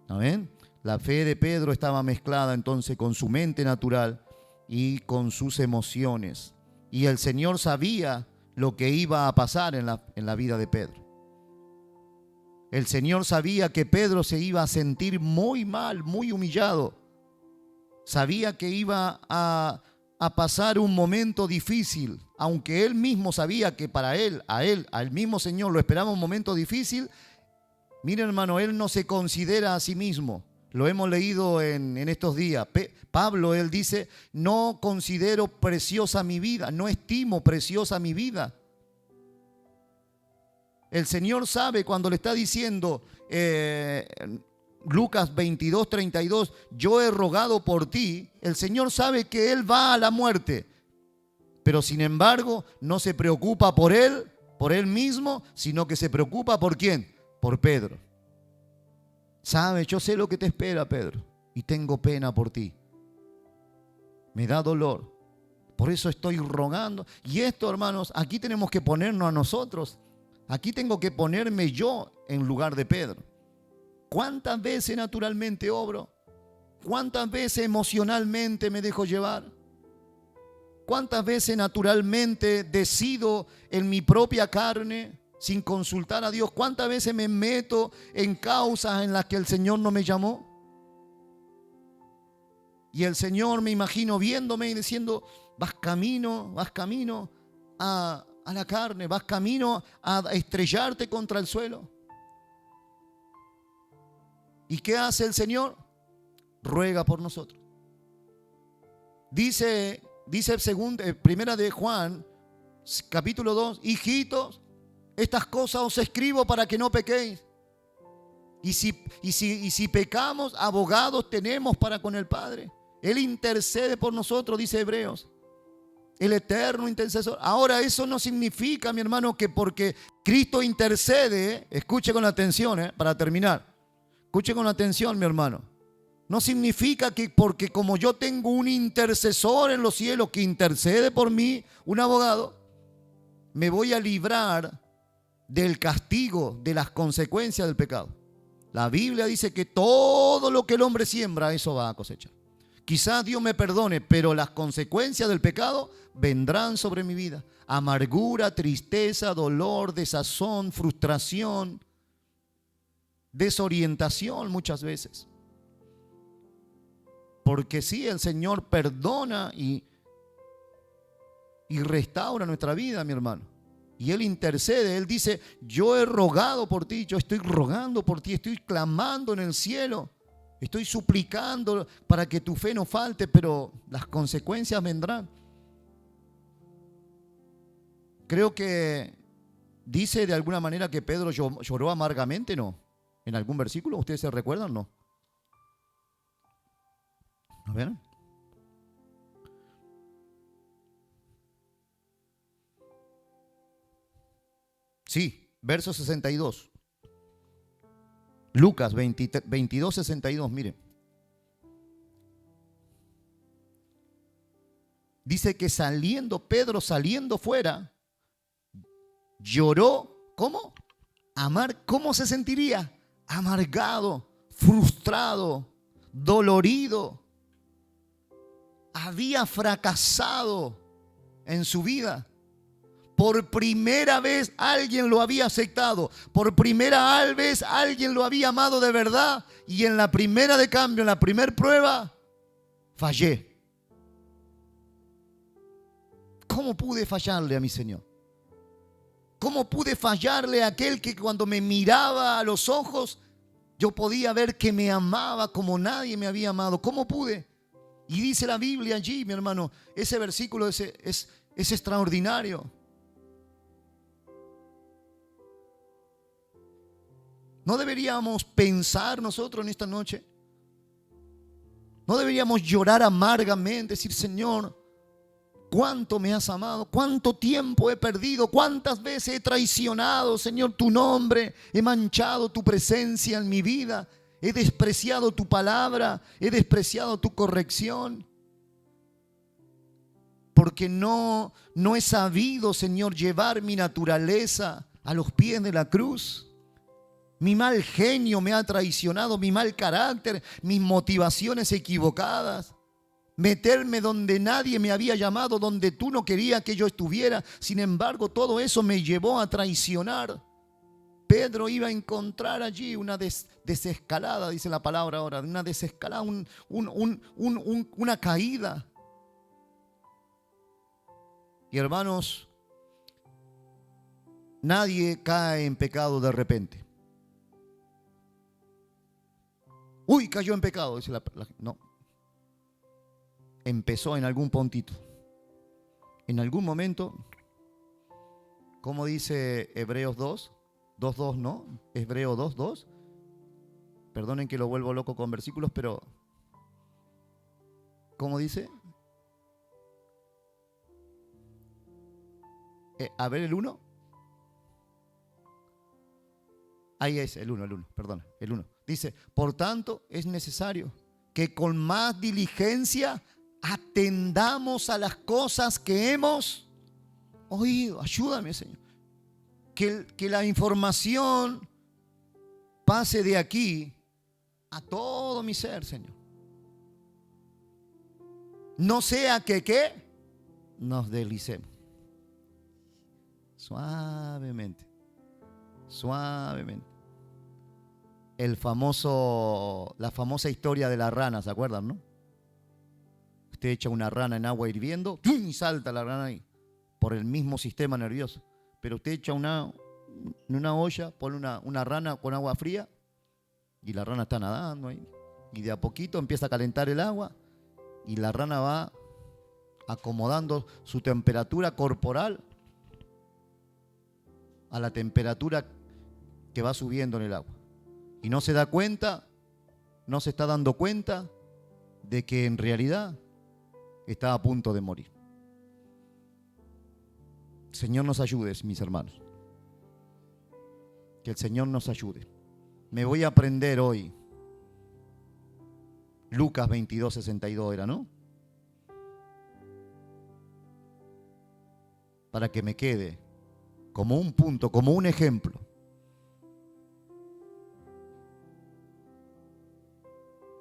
S1: ¿Amén? La fe de Pedro estaba mezclada entonces con su mente natural y con sus emociones. Y el Señor sabía lo que iba a pasar en la vida de Pedro. El Señor sabía que Pedro se iba a sentir muy mal, muy humillado. Sabía que iba a pasar un momento difícil, aunque él mismo sabía que para él, al mismo Señor lo esperaba un momento difícil. Mire, hermano, él no se considera a sí mismo. Lo hemos leído en estos días. Pablo, él dice, no considero preciosa mi vida, no estimo preciosa mi vida. El Señor sabe cuando le está diciendo, Lucas 22:32, yo he rogado por ti. El Señor sabe que Él va a la muerte, pero sin embargo no se preocupa por Él mismo, sino que se preocupa ¿por quién? Por Pedro. Sabe, yo sé lo que te espera, Pedro, y tengo pena por ti. Me da dolor. Por eso estoy rogando. Y esto, hermanos, aquí tenemos que ponernos a nosotros. Aquí tengo que ponerme yo en lugar de Pedro. ¿Cuántas veces naturalmente obro? ¿Cuántas veces emocionalmente me dejo llevar? ¿Cuántas veces naturalmente decido en mi propia carne sin consultar a Dios? ¿Cuántas veces me meto en causas en las que el Señor no me llamó? Y el Señor, me imagino, viéndome y diciendo, vas camino a la carne, vas camino a estrellarte contra el suelo. ¿Y qué hace el Señor? Ruega por nosotros. Dice primera de Juan, capítulo 2, hijitos, estas cosas os escribo para que no pequéis. Y si pecamos, abogados tenemos para con el Padre. Él intercede por nosotros, dice Hebreos. El eterno intercesor. Ahora, eso no significa, mi hermano, que porque Cristo intercede, escuche con atención, para terminar. Escuche con atención, mi hermano. No significa que porque como yo tengo un intercesor en los cielos que intercede por mí, un abogado, me voy a librar del castigo, de las consecuencias del pecado. La Biblia dice que todo lo que el hombre siembra, eso va a cosechar. Quizás Dios me perdone, pero las consecuencias del pecado vendrán sobre mi vida. Amargura, tristeza, dolor, desazón, frustración, desorientación muchas veces. Porque sí, el Señor perdona y restaura nuestra vida, mi hermano. Y Él intercede, Él dice, yo he rogado por ti, yo estoy rogando por ti, estoy clamando en el cielo, estoy suplicando para que tu fe no falte, pero las consecuencias vendrán. Creo que dice de alguna manera que Pedro lloró amargamente, ¿no? ¿En algún versículo? ¿Ustedes se recuerdan? No. A ver. Sí, verso 62. Lucas 22, 62, miren. Dice que Pedro saliendo fuera, lloró. ¿Cómo? ¿Cómo se sentiría? Amargado, frustrado, dolorido. Había fracasado en su vida. Por primera vez alguien lo había aceptado. Por primera vez alguien lo había amado de verdad. Y en la primera de cambio, en la primera prueba, fallé. ¿Cómo pude fallarle a mi Señor? ¿Cómo pude fallarle a aquel que cuando me miraba a los ojos, yo podía ver que me amaba como nadie me había amado? ¿Cómo pude? Y dice la Biblia allí, mi hermano, ese versículo es extraordinario. ¿No deberíamos pensar nosotros en esta noche? ¿No deberíamos llorar amargamente, decir, Señor, cuánto me has amado, cuánto tiempo he perdido, cuántas veces he traicionado, Señor, tu nombre, he manchado tu presencia en mi vida, he despreciado tu palabra, he despreciado tu corrección? Porque no he sabido, Señor, llevar mi naturaleza a los pies de la cruz. Mi mal genio me ha traicionado, mi mal carácter, mis motivaciones equivocadas. Meterme donde nadie me había llamado, donde tú no querías que yo estuviera. Sin embargo, todo eso me llevó a traicionar. Pedro iba a encontrar allí una desescalada, dice la palabra ahora, una desescalada, una caída. Y hermanos, nadie cae en pecado de repente. Uy, cayó en pecado, dice no. Empezó en algún puntito. En algún momento, como dice Hebreos 2:2, ¿no? Hebreos 2:2. Perdonen que lo vuelvo loco con versículos, pero ¿cómo dice? A ver el 1. Ahí es el 1, perdón, el 1. Dice, por tanto, es necesario que con más diligencia atendamos a las cosas que hemos oído. Ayúdame, Señor. Que la información pase de aquí a todo mi ser, Señor. No sea que, ¿qué? Nos deslicemos. Suavemente. Suavemente. La famosa historia de la rana, ¿se acuerdan, no? Usted echa una rana en agua hirviendo y salta la rana ahí, por el mismo sistema nervioso. Pero usted echa en una olla, pone una rana con agua fría y la rana está nadando ahí. Y de a poquito empieza a calentar el agua y la rana va acomodando su temperatura corporal a la temperatura que va subiendo en el agua. Y no se da cuenta, no se está dando cuenta de que en realidad está a punto de morir. Señor nos ayude, mis hermanos. Que el Señor nos ayude. Me voy a aprender hoy Lucas 22:62 era, ¿no? Para que me quede como un punto, como un ejemplo.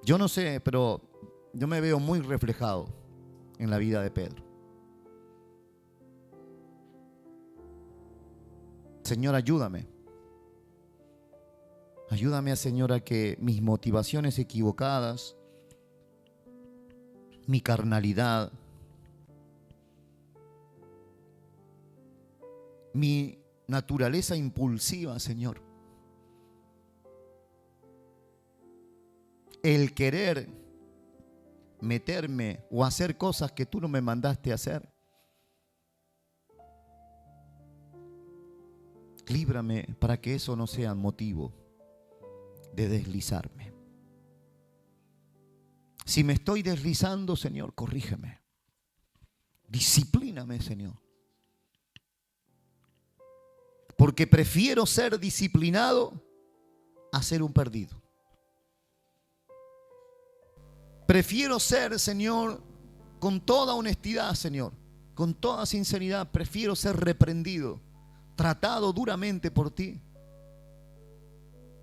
S1: Yo no sé, pero yo me veo muy reflejado en la vida de Pedro. Señor, ayúdame. Ayúdame, Señor, a que mis motivaciones equivocadas, mi carnalidad, mi naturaleza impulsiva, Señor, el querer meterme o hacer cosas que tú no me mandaste a hacer, líbrame para que eso no sea motivo de deslizarme. Si me estoy deslizando, Señor, corrígeme. Disciplíname, Señor. Porque prefiero ser disciplinado a ser un perdido. Prefiero ser, Señor, con toda honestidad, Señor, con toda sinceridad, prefiero ser reprendido, tratado duramente por ti,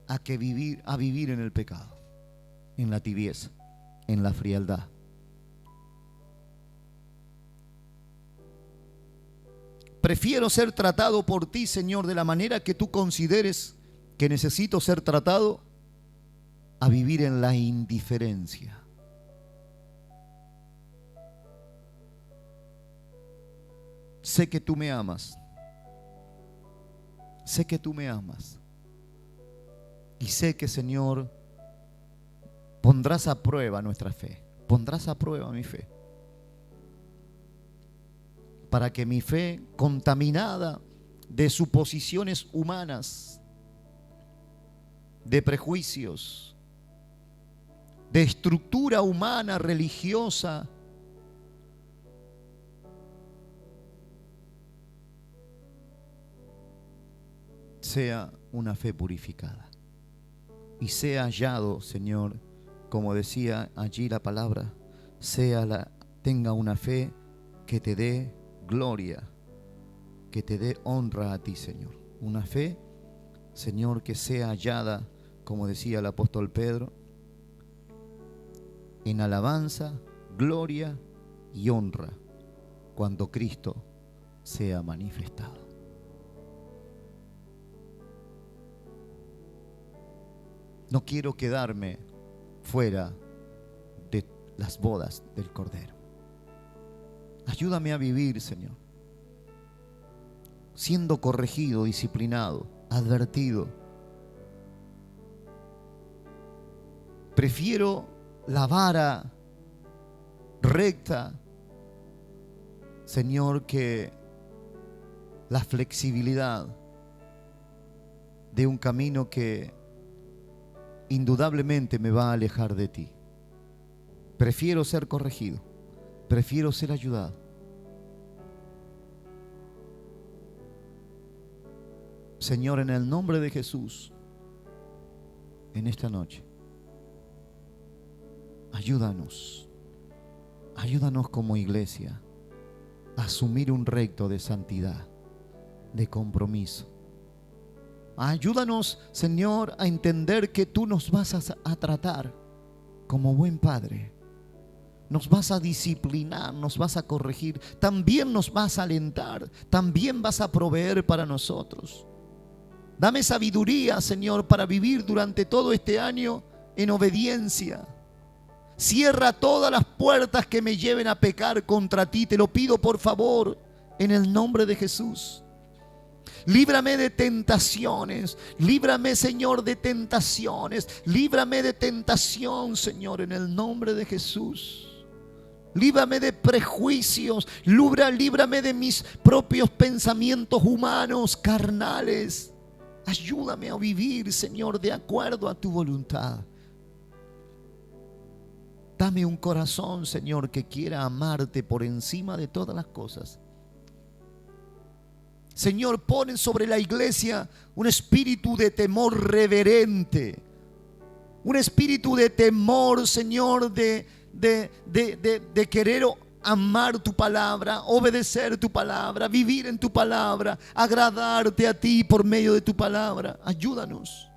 S1: a vivir en el pecado, en la tibieza, en la frialdad. Prefiero ser tratado por ti, Señor, de la manera que tú consideres que necesito ser tratado, a vivir en la indiferencia. Sé que tú me amas. Sé que tú me amas. Y sé que, Señor, pondrás a prueba nuestra fe. Pondrás a prueba mi fe. Para que mi fe, contaminada de suposiciones humanas, de prejuicios, de estructura humana religiosa, sea una fe purificada y sea hallado, Señor, como decía allí la palabra, tenga una fe que te dé gloria, que te dé honra a ti, Señor. Una fe, Señor, que sea hallada, como decía el apóstol Pedro, en alabanza, gloria y honra cuando Cristo sea manifestado. No quiero quedarme fuera de las bodas del Cordero. Ayúdame a vivir, Señor, siendo corregido, disciplinado, advertido. Prefiero la vara recta, Señor, que la flexibilidad de un camino que indudablemente me va a alejar de ti. Prefiero ser corregido, prefiero ser ayudado. Señor, en el nombre de Jesús, en esta noche, ayúdanos como iglesia a asumir un recto de santidad, de compromiso, Ayúdanos, Señor, a entender que tú nos vas a tratar como buen Padre. Nos vas a disciplinar, nos vas a corregir, también nos vas a alentar, también vas a proveer para nosotros. Dame sabiduría, Señor, para vivir durante todo este año en obediencia. Cierra todas las puertas que me lleven a pecar contra ti. Te lo pido por favor, en el nombre de Jesús. Líbrame de tentaciones. Líbrame, Señor, de tentaciones. Líbrame de tentación, Señor, en el nombre de Jesús. Líbrame de prejuicios. Líbrame de mis propios pensamientos humanos, carnales. Ayúdame a vivir, Señor, de acuerdo a tu voluntad. Dame un corazón, Señor, que quiera amarte por encima de todas las cosas. Señor, pon sobre la iglesia un espíritu de temor reverente. Un espíritu de temor, Señor, de querer amar tu palabra, obedecer tu palabra, vivir en tu palabra, agradarte a ti por medio de tu palabra. Ayúdanos.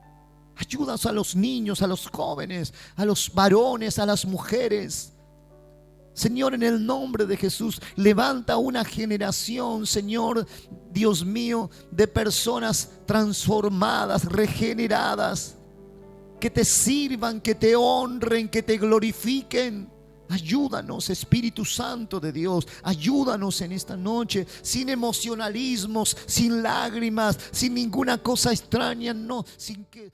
S1: Ayúdanos a los niños, a los jóvenes, a los varones, a las mujeres. Señor, en el nombre de Jesús, levanta una generación, Señor, Dios mío, de personas transformadas, regeneradas, que te sirvan, que te honren, que te glorifiquen. Ayúdanos, Espíritu Santo de Dios, ayúdanos en esta noche, sin emocionalismos, sin lágrimas, sin ninguna cosa extraña, no, sin que